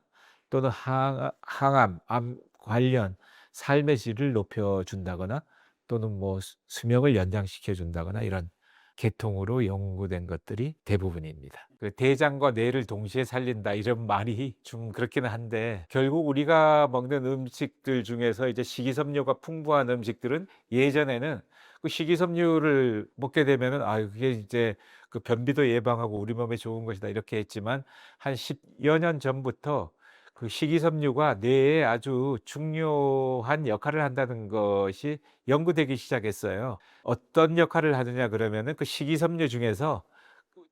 또는 항암, 암 관련 삶의 질을 높여준다거나, 또는 뭐 수명을 연장시켜 준다거나, 이런 계통으로 연구된 것들이 대부분입니다. 그 대장과 뇌를 동시에 살린다 이런 말이 좀 그렇기는 한데, 결국 우리가 먹는 음식들 중에서 이제 식이섬유가 풍부한 음식들은, 예전에는 그 식이섬유를 먹게 되면은 그게 이제 그 변비도 예방하고 우리 몸에 좋은 것이다 이렇게 했지만, 한 10여 년 전부터 그 식이섬유가 뇌에 아주 중요한 역할을 한다는 것이 연구되기 시작했어요. 어떤 역할을 하느냐 그러면은, 그 식이섬유 중에서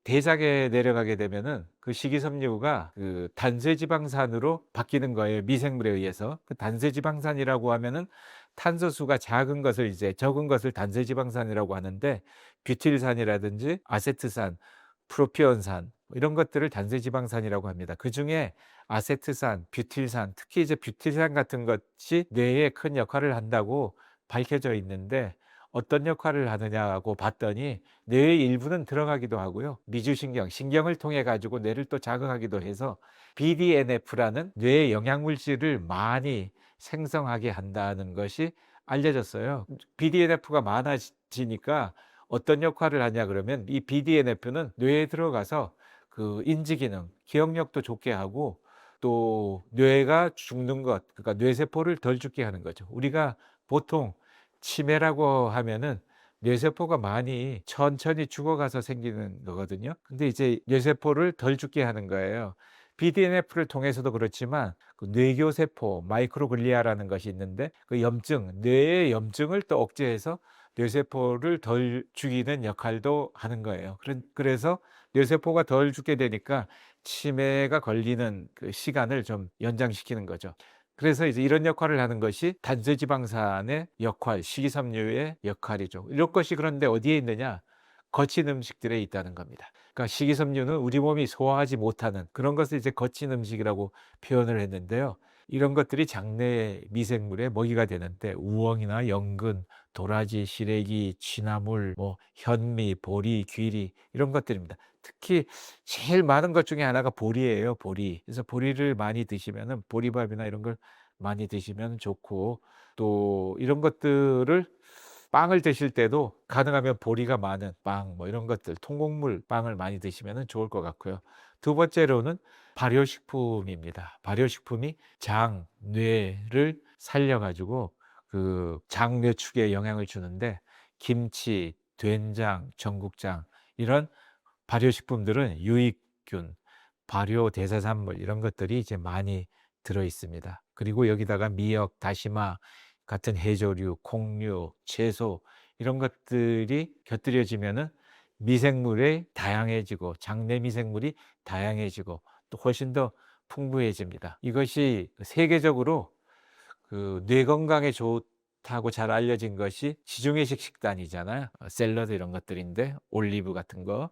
대장에 내려가게 되면은 그 식이섬유가 그 단세지방산으로 바뀌는 거예요, 미생물에 의해서. 그 단세지방산이라고 하면은 탄소수가 작은 것을, 이제 적은 것을 단세지방산이라고 하는데, 뷰틸산이라든지 아세트산, 프로피온산 뭐 이런 것들을 단세지방산이라고 합니다. 그중에 아세트산, 뷰틸산, 특히 이제 뷰틸산 같은 것이 뇌에 큰 역할을 한다고 밝혀져 있는데, 어떤 역할을 하느냐고 봤더니 뇌의 일부는 들어가기도 하고요. 미주신경, 신경을 통해 가지고 뇌를 또 자극하기도 해서 BDNF라는 뇌의 영양물질을 많이 생성하게 한다는 것이 알려졌어요. BDNF가 많아지니까 어떤 역할을 하냐 그러면, 이 BDNF는 뇌에 들어가서 그 인지 기능, 기억력도 좋게 하고, 또 뇌가 죽는 것, 그러니까 뇌세포를 덜 죽게 하는 거죠. 우리가 보통 치매라고 하면은 뇌세포가 많이 천천히 죽어가서 생기는 거거든요. 근데 이제 뇌세포를 덜 죽게 하는 거예요. BDNF를 통해서도 그렇지만, 그 뇌교세포, 마이크로글리아라는 것이 있는데, 그 염증, 뇌의 염증을 또 억제해서 뇌세포를 덜 죽이는 역할도 하는 거예요. 그래서 뇌세포가 덜 죽게 되니까 치매가 걸리는 그 시간을 좀 연장시키는 거죠. 그래서 이제 이런 역할을 하는 것이 단세지방산의 역할, 식이섬유의 역할이죠. 이런 것이 그런데 어디에 있느냐? 거친 음식들에 있다는 겁니다. 그러니까 식이섬유는 우리 몸이 소화하지 못하는 그런 것을 이제 거친 음식이라고 표현을 했는데요. 이런 것들이 장내 미생물의 먹이가 되는데 우엉이나 연근, 도라지, 시래기, 취나물, 뭐 현미, 보리, 귀리 이런 것들입니다. 특히 제일 많은 것 중에 하나가 보리예요, 보리. 그래서 보리를 많이 드시면은 보리밥이나 이런 걸 많이 드시면 좋고 또 이런 것들을 빵을 드실 때도 가능하면 보리가 많은 빵 뭐 이런 것들 통곡물 빵을 많이 드시면은 좋을 것 같고요. 두 번째로는 발효식품입니다. 발효식품이 장, 뇌를 살려 가지고 그 장뇌축에 영향을 주는데 김치, 된장, 전국장 이런 발효식품들은 유익균, 발효 대사산물 이런 것들이 이제 많이 들어 있습니다. 그리고 여기다가 미역, 다시마 같은 해조류, 콩류, 채소 이런 것들이 곁들여지면은 미생물이 다양해지고 장내 미생물이 다양해지고 또 훨씬 더 풍부해집니다. 이것이 세계적으로 그 뇌 건강에 좋다고 잘 알려진 것이 지중해식 식단이잖아요. 샐러드 이런 것들인데 올리브 같은 거.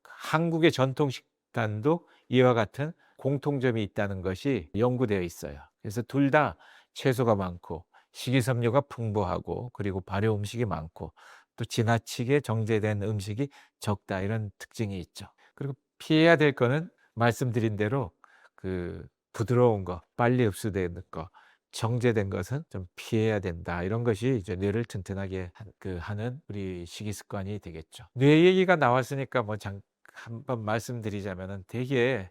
한국의 전통 식단도 이와 같은 공통점이 있다는 것이 연구되어 있어요. 그래서 둘 다 채소가 많고 식이섬유가 풍부하고 그리고 발효 음식이 많고 또 지나치게 정제된 음식이 적다 이런 특징이 있죠. 그리고 피해야 될 거는 말씀드린 대로 그 부드러운 거, 빨리 흡수되는 거, 정제된 것은 좀 피해야 된다. 이런 것이 이제 뇌를 튼튼하게 하는 우리 식이 습관이 되겠죠. 뇌 얘기가 나왔으니까 뭐 한번 말씀드리자면은 되게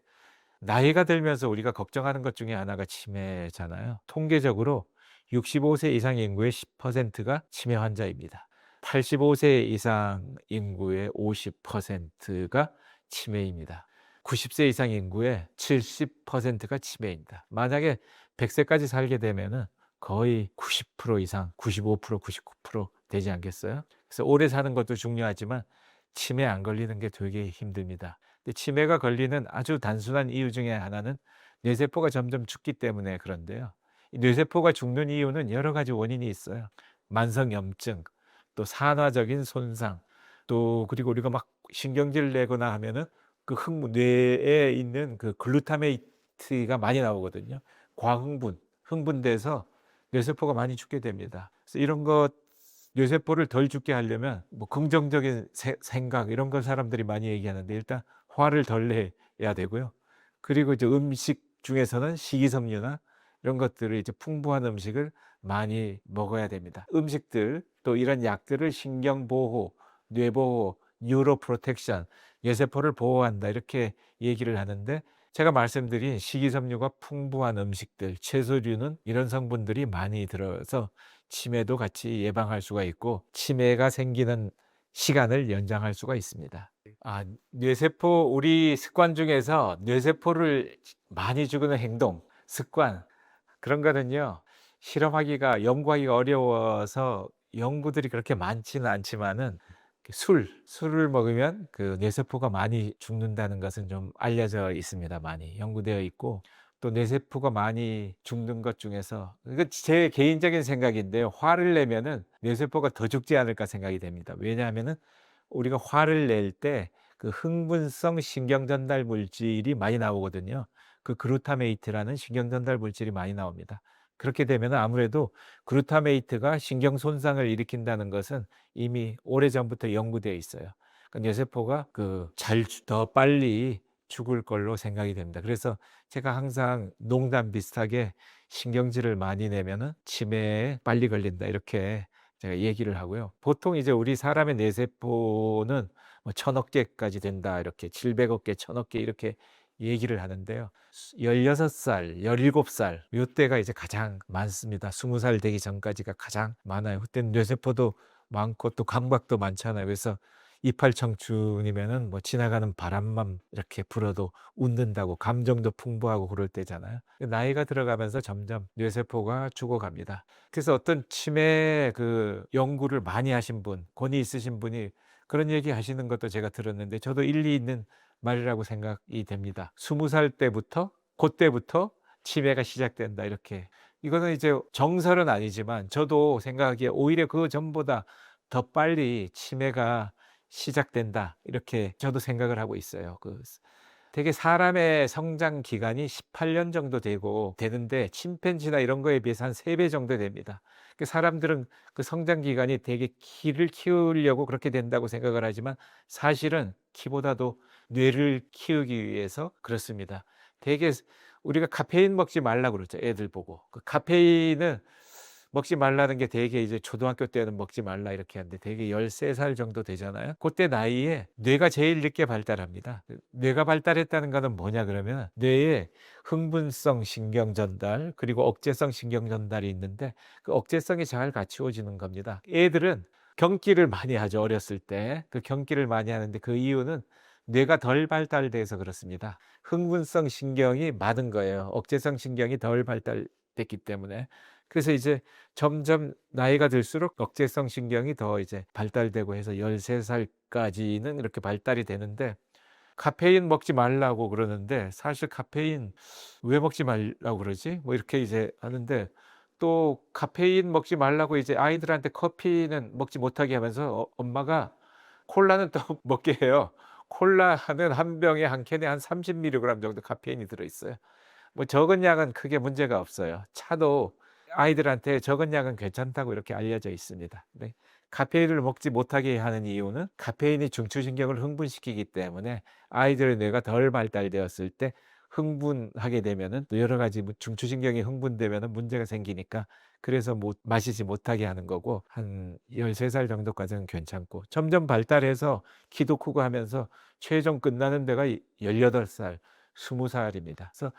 나이가 들면서 우리가 걱정하는 것 중에 하나가 치매잖아요. 통계적으로 65세 이상 인구의 10%가 치매 환자입니다. 85세 이상 인구의 50%가 치매입니다. 90세 이상 인구의 70%가 치매입니다. 만약에 100세까지 살게 되면은 거의 90% 이상, 95%, 99% 되지 않겠어요? 그래서 오래 사는 것도 중요하지만 치매 안 걸리는 게 되게 힘듭니다. 근데 치매가 걸리는 아주 단순한 이유 중에 하나는 뇌세포가 점점 죽기 때문에 그런데요. 이 뇌세포가 죽는 이유는 여러 가지 원인이 있어요. 만성염증, 또 산화적인 손상, 또 그리고 우리가 막 신경질 내거나 하면은 그 뇌에 있는 그 글루타메이트가 많이 나오거든요. 과흥분, 흥분돼서 뇌세포가 많이 죽게 됩니다. 그래서 이런 것 뇌세포를 덜 죽게 하려면 뭐 긍정적인 생각 이런 걸 사람들이 많이 얘기하는데 일단 화를 덜 내야 되고요. 그리고 이제 음식 중에서는 식이섬유나 이런 것들을 이제 풍부한 음식을 많이 먹어야 됩니다. 음식들 또 이런 약들을 신경보호, 뇌보호, 뉴로 프로텍션, 뇌세포를 보호한다 이렇게 얘기를 하는데 제가 말씀드린 식이섬유가 풍부한 음식들, 채소류는 이런 성분들이 많이 들어서 치매도 같이 예방할 수가 있고 치매가 생기는 시간을 연장할 수가 있습니다. 뇌세포 우리 습관 중에서 뇌세포를 많이 죽이는 행동, 습관 그런 거는요. 실험하기가 연구하기가 어려워서 연구들이 그렇게 많지는 않지만은 술을 먹으면 그 뇌세포가 많이 죽는다는 것은 좀 알려져 있습니다. 많이 연구되어 있고 또 뇌세포가 많이 죽는 것 중에서 이거 제 개인적인 생각인데요. 화를 내면은 뇌세포가 더 죽지 않을까 생각이 됩니다. 왜냐하면은 우리가 화를 낼 때 그 흥분성 신경 전달 물질이 많이 나오거든요. 그 글루타메이트라는 신경 전달 물질이 많이 나옵니다. 그렇게 되면은 아무래도 글루타메이트가 신경 손상을 일으킨다는 것은 이미 오래전부터 연구되어 있어요. 그 뇌세포가 더 빨리 죽을 걸로 생각이 됩니다. 그래서 제가 항상 농담 비슷하게 신경질을 많이 내면은 치매에 빨리 걸린다 이렇게 제가 얘기를 하고요. 보통 이제 우리 사람의 뇌세포는 뭐 1000억 개까지 된다 이렇게 700억 개, 1000억 개 이렇게 얘기를 하는데요. 16살, 17살 요때가 이제 가장 많습니다. 20살 되기 전까지가 가장 많아요. 그때는 뇌세포도 많고 또 감각도 많잖아요. 그래서 이팔 청춘이면은 뭐 지나가는 바람만 이렇게 불어도 웃는다고 감정도 풍부하고 그럴 때잖아요. 나이가 들어가면서 점점 뇌세포가 죽어갑니다. 그래서 어떤 치매 그 연구를 많이 하신 분, 권위 있으신 분이 그런 얘기 하시는 것도 제가 들었는데 저도 일리 있는 말이라고 생각이 됩니다. 20살 때부터 고때부터 치매가 시작된다 이렇게. 이거는 이제 정설은 아니지만 저도 생각하기에 오히려 그 전보다 더 빨리 치매가 시작된다 이렇게 저도 생각을 하고 있어요. 되게 사람의 성장 기간이 18년 정도 되는데 침팬지나 이런 거에 비해서 한 3배 정도 됩니다. 사람들은 그 성장 기간이 되게 키를 키우려고 그렇게 된다고 생각을 하지만 사실은 키보다도 뇌를 키우기 위해서 그렇습니다. 되게 우리가 카페인 먹지 말라고 그러죠, 애들 보고. 그 카페인은 먹지 말라는 게 되게 이제 초등학교 때는 먹지 말라 이렇게 하는데 되게 13살 정도 되잖아요. 그때 나이에 뇌가 제일 늦게 발달합니다. 뇌가 발달했다는 거는 뭐냐 그러면 뇌에 흥분성 신경 전달 그리고 억제성 신경 전달이 있는데 그 억제성이 잘 갖추어지는 겁니다. 애들은 경기를 많이 하죠, 어렸을 때. 그 경기를 많이 하는데 그 이유는 뇌가 덜 발달돼서 그렇습니다. 흥분성 신경이 많은 거예요. 억제성 신경이 덜 발달됐기 때문에. 그래서 이제 점점 나이가 들수록 억제성 신경이 더 이제 발달되고 해서 13살까지는 이렇게 발달이 되는데 카페인 먹지 말라고 그러는데 사실 카페인 왜 먹지 말라고 그러지? 뭐 이렇게 이제 하는데 또 카페인 먹지 말라고 이제 아이들한테 커피는 먹지 못하게 하면서 엄마가 콜라는 또 먹게 해요. 콜라는 한 병에 한 캔에 한 30mg 정도 카페인이 들어 있어요. 뭐 적은 양은 크게 문제가 없어요. 차도 아이들한테 적은 양은 괜찮다고 이렇게 알려져 있습니다. 네. 카페인을 먹지 못하게 하는 이유는 카페인이 중추신경을 흥분시키기 때문에 아이들의 뇌가 덜 발달되었을 때 흥분하게 되면은 또 여러 가지 뭐 중추신경이 흥분되면은 문제가 생기니까 그래서 마시지 못하게 하는 거고 한 13살 정도까지는 괜찮고 점점 발달해서 키도 크고 하면서 최종 끝나는 데가 18살, 20살입니다. 그래서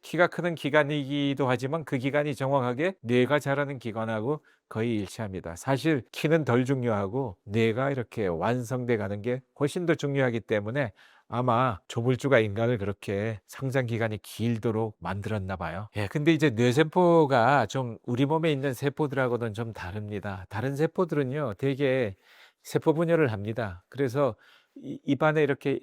키가 크는 기간이기도 하지만 그 기간이 정확하게 뇌가 자라는 기간하고 거의 일치합니다. 사실 키는 덜 중요하고 뇌가 이렇게 완성돼 가는 게 훨씬 더 중요하기 때문에 아마 조물주가 인간을 그렇게 성장 기간이 길도록 만들었나 봐요. 예, 근데 이제 뇌세포가 좀 우리 몸에 있는 세포들하고는 좀 다릅니다. 다른 세포들은요, 되게 세포 분열을 합니다. 그래서 입안에 이렇게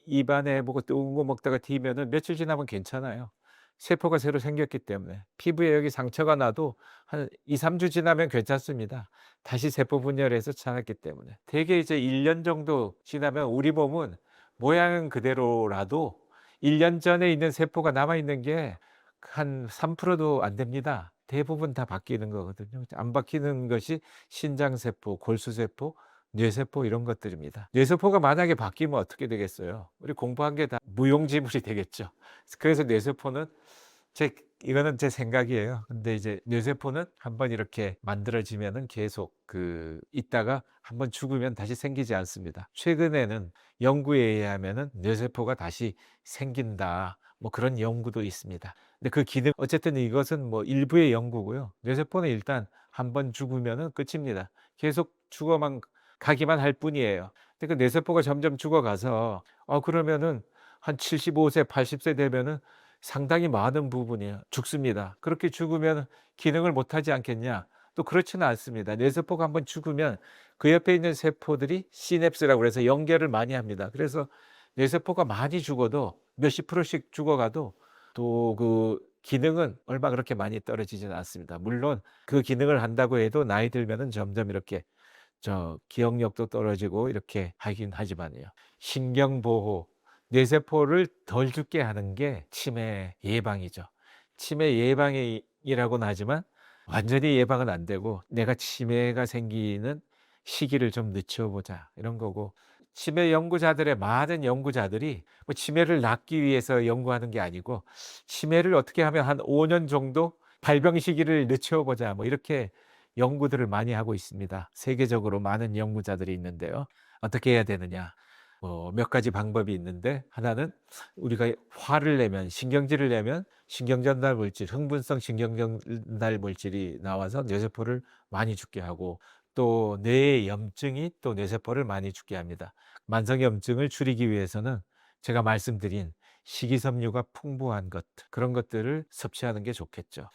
입안에 뭐가 뜨거운 거 먹다가 튀면은 며칠 지나면 괜찮아요. 세포가 새로 생겼기 때문에. 피부에 여기 상처가 나도 한 2-3주 지나면 괜찮습니다. 다시 세포 분열해서 자랐기 때문에. 대개 이제 1년 정도 지나면 우리 몸은 모양은 그대로라도 1년 전에 있는 세포가 남아 있는 게 한 3%도 안 됩니다. 대부분 다 바뀌는 거거든요. 안 바뀌는 것이 신장세포, 골수세포, 뇌세포 이런 것들입니다. 뇌세포가 만약에 바뀌면 어떻게 되겠어요? 우리 공부한 게 다 무용지물이 되겠죠. 그래서 뇌세포는 제 이거는 제 생각이에요. 근데 이제 뇌세포는 한번 이렇게 만들어지면은 계속 있다가 한번 죽으면 다시 생기지 않습니다. 최근에는 연구에 의하면은 뇌세포가 다시 생긴다. 뭐 그런 연구도 있습니다. 근데 그 기능 어쨌든 이것은 뭐 일부의 연구고요. 뇌세포는 일단 한번 죽으면은 끝입니다. 계속 죽어만 가기만 할 뿐이에요. 근데 그 뇌세포가 점점 죽어가서 그러면은 한 75세, 80세 되면은 상당히 많은 부분이 죽습니다. 그렇게 죽으면 기능을 못하지 않겠냐? 또 그렇지는 않습니다. 뇌세포가 한번 죽으면 그 옆에 있는 세포들이 시냅스라고 그래서 연결을 많이 합니다. 그래서 뇌세포가 많이 죽어도 몇십 프로씩 죽어가도 또 그 기능은 얼마 그렇게 많이 떨어지지는 않습니다. 물론 그 기능을 한다고 해도 나이 들면은 점점 이렇게 기억력도 떨어지고 이렇게 하긴 하지만요. 신경보호, 뇌세포를 덜 죽게 하는 게 치매 예방이죠. 치매 예방이라고는 하지만 완전히 예방은 안 되고 내가 치매가 생기는 시기를 좀 늦춰보자 이런 거고 치매 연구자들의 많은 연구자들이 뭐 치매를 낫기 위해서 연구하는 게 아니고 치매를 어떻게 하면 한 5년 정도 발병 시기를 늦춰보자 뭐 이렇게 연구들을 많이 하고 있습니다. 세계적으로 많은 연구자들이 있는데요. 어떻게 해야 되느냐? 몇 가지 방법이 있는데 하나는 우리가 화를 내면 신경질을 내면 신경전달 물질, 흥분성 신경전달 물질이 나와서 뇌세포를 많이 죽게 하고 또 뇌의 염증이 또 뇌세포를 많이 죽게 합니다. 만성염증을 줄이기 위해서는 제가 말씀드린 식이섬유가 풍부한 것들, 그런 것들을 섭취하는 게 좋겠죠.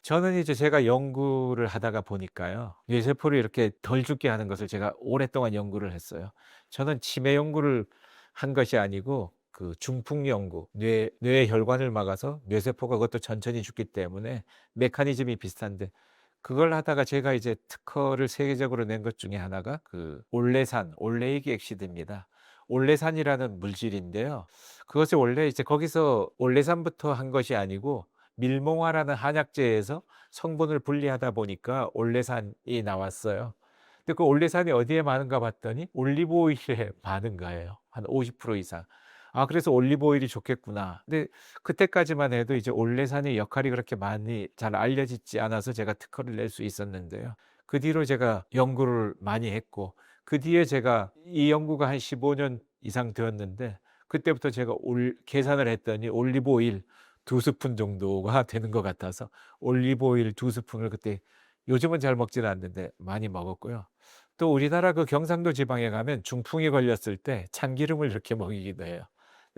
저는 이제 제가 연구를 하다가 보니까요. 뇌세포를 이렇게 덜 죽게 하는 것을 제가 오랫동안 연구를 했어요. 저는 치매 연구를 한 것이 아니고 그 중풍 연구, 뇌의 혈관을 막아서 뇌세포가 그것도 천천히 죽기 때문에 메커니즘이 비슷한데, 그걸 하다가 제가 이제 특허를 세계적으로 낸 것 중에 하나가 그 올레산, 올레이기 엑시드입니다. 올레산이라는 물질인데요. 그것이 원래 이제 거기서 올레산부터 한 것이 아니고 밀몽화라는 한약재에서 성분을 분리하다 보니까 올레산이 나왔어요. 근데 그 올레산이 어디에 많은가 봤더니 올리브 오일에 많은 거예요. 한 50% 이상. 아, 그래서 '올리브 오일이 좋겠구나.' 근데 그때까지만 해도 이제 올레산의 역할이 그렇게 많이 잘 알려지지 않아서 제가 특허를 낼 수 있었는데요. 그 뒤로 제가 연구를 많이 했고, 그 뒤에 제가 이 연구가 한 15년 이상 되었는데, 그때부터 제가 계산을 했더니 올리브 오일 2스푼 정도가 되는 것 같아서 올리브 오일 2스푼을 그때, 요즘은 잘 먹지는 않는데 많이 먹었고요. 또 우리나라 그 경상도 지방에 가면 중풍이 걸렸을 때 참기름을 이렇게 먹이기도 해요.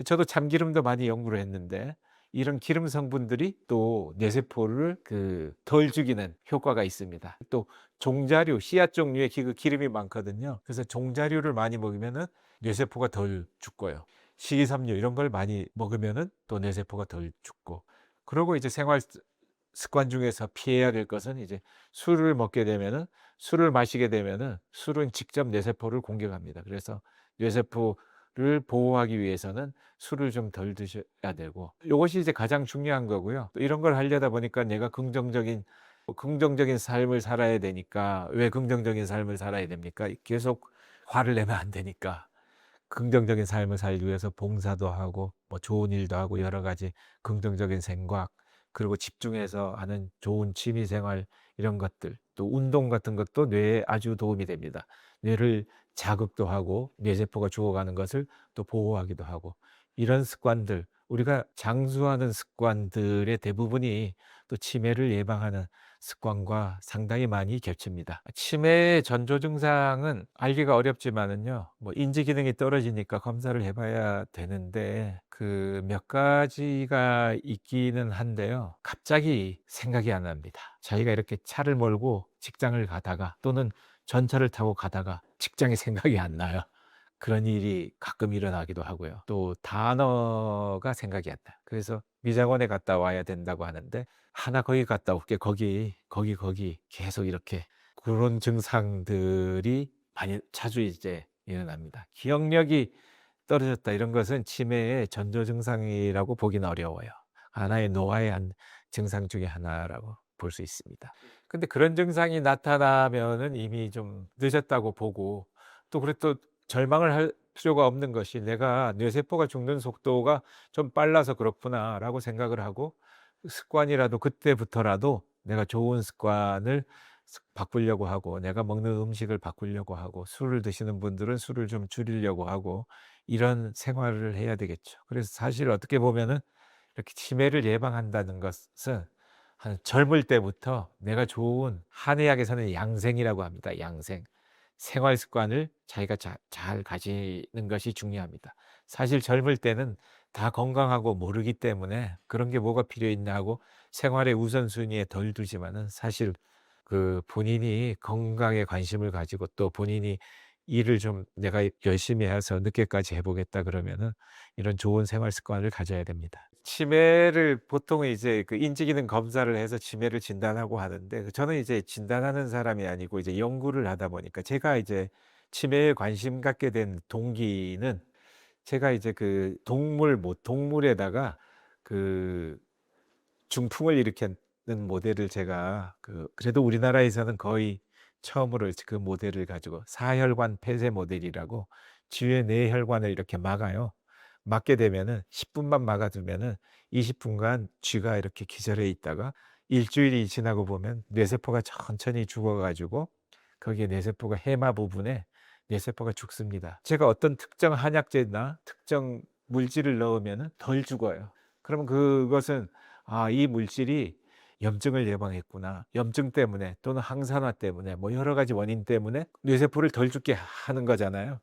저도 참기름도 많이 연구를 했는데 이런 기름 성분들이 또 뇌세포를 그 덜 죽이는 효과가 있습니다. 또 종자류, 씨앗 종류의 기름이 많거든요. 그래서 종자류를 많이 먹으면은 뇌세포가 덜 죽고요. 식이섬유 이런 걸 많이 먹으면은 또 뇌세포가 덜 죽고. 그러고 이제 생활 습관 중에서 피해야 될 것은 이제 술을 먹게 되면은, 술을 마시게 되면은 술은 직접 뇌세포를 공격합니다. 그래서 뇌세포를 보호하기 위해서는 술을 좀 덜 드셔야 되고, 요것이 이제 가장 중요한 거고요. 또 이런 걸 하려다 보니까 내가 긍정적인 삶을 살아야 되니까. 왜 긍정적인 삶을 살아야 됩니까? 계속 화를 내면 안 되니까. 긍정적인 삶을 살기 위해서 봉사도 하고 뭐 좋은 일도 하고 여러 가지 긍정적인 생각, 그리고 집중해서 하는 좋은 취미 생활, 이런 것들, 또 운동 같은 것도 뇌에 아주 도움이 됩니다. 뇌를 자극도 하고 뇌세포가 죽어가는 것을 또 보호하기도 하고, 이런 습관들, 우리가 장수하는 습관들의 대부분이 또 치매를 예방하는 습관과 상당히 많이 겹칩니다. 치매의 전조 증상은 알기가 어렵지만은요, 뭐 인지 기능이 떨어지니까 검사를 해 봐야 되는데 그 몇 가지가 있기는 한데요. 갑자기 생각이 안 납니다. 자기가 이렇게 차를 몰고 직장을 가다가 또는 전철을 타고 가다가 직장이 생각이 안 나요. 그런 일이 가끔 일어나기도 하고요. 또 단어가 생각이 안 나요. 그래서 미장원에 갔다 와야 된다고 하는데 하나 거기 갔다 올게. 거기 계속 이렇게, 그런 증상들이 많이 자주 이제 일어납니다. 기억력이 떨어졌다, 이런 것은 치매의 전조 증상이라고 보기는 어려워요. 하나의 노화의 한 증상 중에 하나라고 볼 수 있습니다. 근데 그런 증상이 나타나면은 이미 좀 늦었다고 보고, 또 그래 또 절망을 할 필요가 없는 것이 '내가 뇌세포가 죽는 속도가 좀 빨라서 그렇구나.'라고 생각을 하고, 습관이라도 그때부터라도 내가 좋은 습관을 바꾸려고 하고, 내가 먹는 음식을 바꾸려고 하고, 술을 드시는 분들은 술을 좀 줄이려고 하고, 이런 생활을 해야 되겠죠. 그래서 사실 어떻게 보면은 이렇게 치매를 예방한다는 것은 한 젊을 때부터 내가 좋은, 한의학에서는 양생이라고 합니다. 양생. 생활 습관을 자기가 잘 가지는 것이 중요합니다. 사실 젊을 때는 다 건강하고 모르기 때문에 '그런 게 뭐가 필요 있나.' 하고 생활의 우선순위에 덜 두지만은, 사실 그 본인이 건강에 관심을 가지고 또 본인이 일을 좀 '내가 열심히 해서 늦게까지 해 보겠다.' 그러면은 이런 좋은 생활 습관을 가져야 됩니다. 치매를 보통은 이제 그 인지기능 검사를 해서 치매를 진단하고 하는데, 저는 이제 진단하는 사람이 아니고 이제 연구를 하다 보니까, 제가 이제 치매에 관심 갖게 된 동기는, 제가 이제 그 동물에다가 그 중풍을 일으키는 모델을 제가 그래도 우리나라에서는 거의 처음으로 그 모델을 가지고, 사혈관 폐쇄 모델이라고 쥐의 뇌혈관을 이렇게 막아요. 막게 되면은 10 분만 막아 두면은 20 분간 쥐가 이렇게 기절해 있다가 일주일이 지나고 보면 뇌세포가 천천히 죽어 가지고 거기에 뇌세포가 해마 부분에 뇌세포가 죽습니다. 제가 어떤 특정 한약재나 특정 물질을 넣으면은 덜 죽어요. 그러면 그것은 '아, 이 물질이 염증을 예방했구나. 염증 때문에 또는 항산화 때문에 뭐 여러 가지 원인 때문에 뇌세포를 덜 죽게 하는 거잖아요.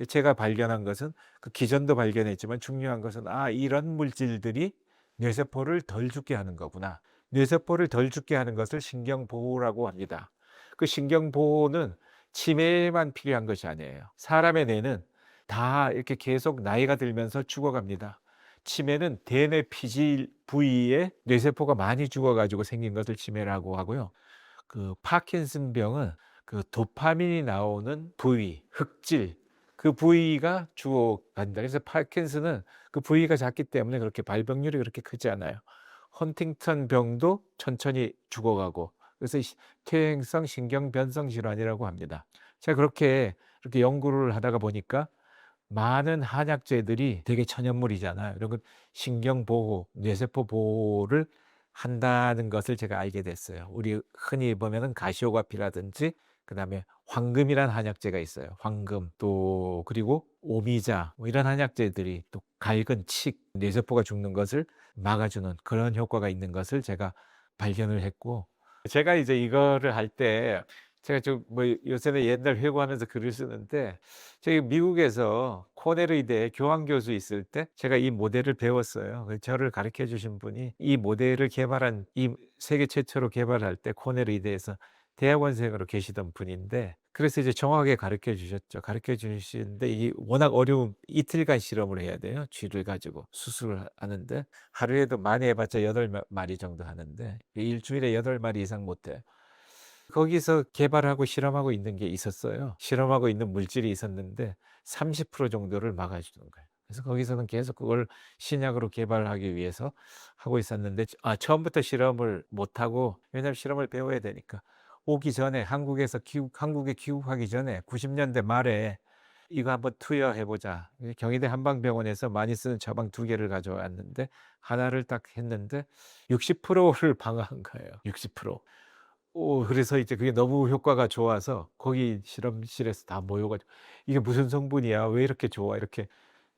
제가 발견한 것은 그 기전도 발견했지만 중요한 것은 '아 이런 물질들이 뇌세포를 덜 죽게 하는 거구나.' 뇌세포를 덜 죽게 하는 것을 신경보호라고 합니다. 그 신경보호는 치매에만 필요한 것이 아니에요. 사람의 뇌는 다 이렇게 계속 나이가 들면서 죽어갑니다. 치매는 대뇌 피질 부위에 뇌세포가 많이 죽어 가지고 생긴 것을 치매라고 하고요. 그 파킨슨 병은 그 도파민이 나오는 부위, 흑질 그 부위가 죽어간다. 그래서 파킨슨은 그 부위가 작기 때문에 그렇게 발병률이 그렇게 크지 않아요. 헌팅턴 병도 천천히 죽어가고 그래서 이 퇴행성 신경변성 질환이라고 합니다. 제가 그렇게 연구를 하다가 보니까 많은 한약재들이 되게 천연물이잖아요. 이런 건 신경 보호, 뇌세포 보호를 한다는 것을 제가 알게 됐어요. 우리 흔히 보면은 가시오과피라든지 그다음에 황금이란 한약재가 있어요. 황금 또 그리고 오미자 뭐 이런 한약재들이 또 갈근, 칡, 뇌세포가 죽는 것을 막아주는 그런 효과가 있는 것을 제가 발견을 했고 제가 이제 이거를 할 때 제가 좀 뭐 요새는 옛날 회고하면서 글을 쓰는데 저희 미국에서 코넬 의대에 교환 교수 있을 때 제가 이 모델을 배웠어요. 그 저를 가르쳐 주신 분이 이 모델을 개발한 이 세계 최초로 개발할 때 코넬 의대에서 대학원생으로 계시던 분인데 그래서 이제 정확하게 가르쳐 주셨죠. 가르쳐 주시는데 이 워낙 어려운 이틀간 실험을 해야 돼요. 쥐를 가지고 수술을 하는데 하루에도 많이 해 봤자 8 마리 정도 하는데 일주일에 8 마리 이상 못 해요. 거기서 개발하고 실험하고 있는 게 있었어요. 실험하고 있는 물질이 있었는데 30% 정도를 막아주는 거예요. 그래서 거기서는 계속 그걸 신약으로 개발하기 위해서 하고 있었는데 처음부터 실험을 못 하고 왜냐하면 실험을 배워야 되니까 오기 전에 한국에 귀국하기 전에 90 년대 말에 "이거 한번 투여해 보자." 경희대 한방병원에서 많이 쓰는 처방 2 개를 가져왔는데 하나를 딱 했는데 60%를 방어한 거예요. 60%. 그래서 이제 그게 너무 효과가 좋아서 거기 실험실에서 다 모여 가지고 "이게 무슨 성분이야? 왜 이렇게 좋아?" 이렇게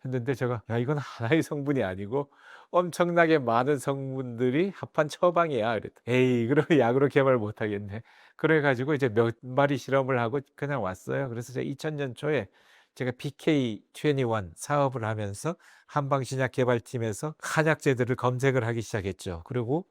했는데 제가 "야 이건 하나의 성분이 아니고 엄청나게 많은 성분들이 합한 처방이야." 그랬더니 "에이 그러면 약으로 개발 못 하겠네." 그래 가지고 이제 몇 마리 실험을 하고 그냥 왔어요. 그래서 제가 2000년 초에 제가 PK21 사업을 하면서 한방신약 개발팀에서 한약재들을 검색을 하기 시작했죠. 그리고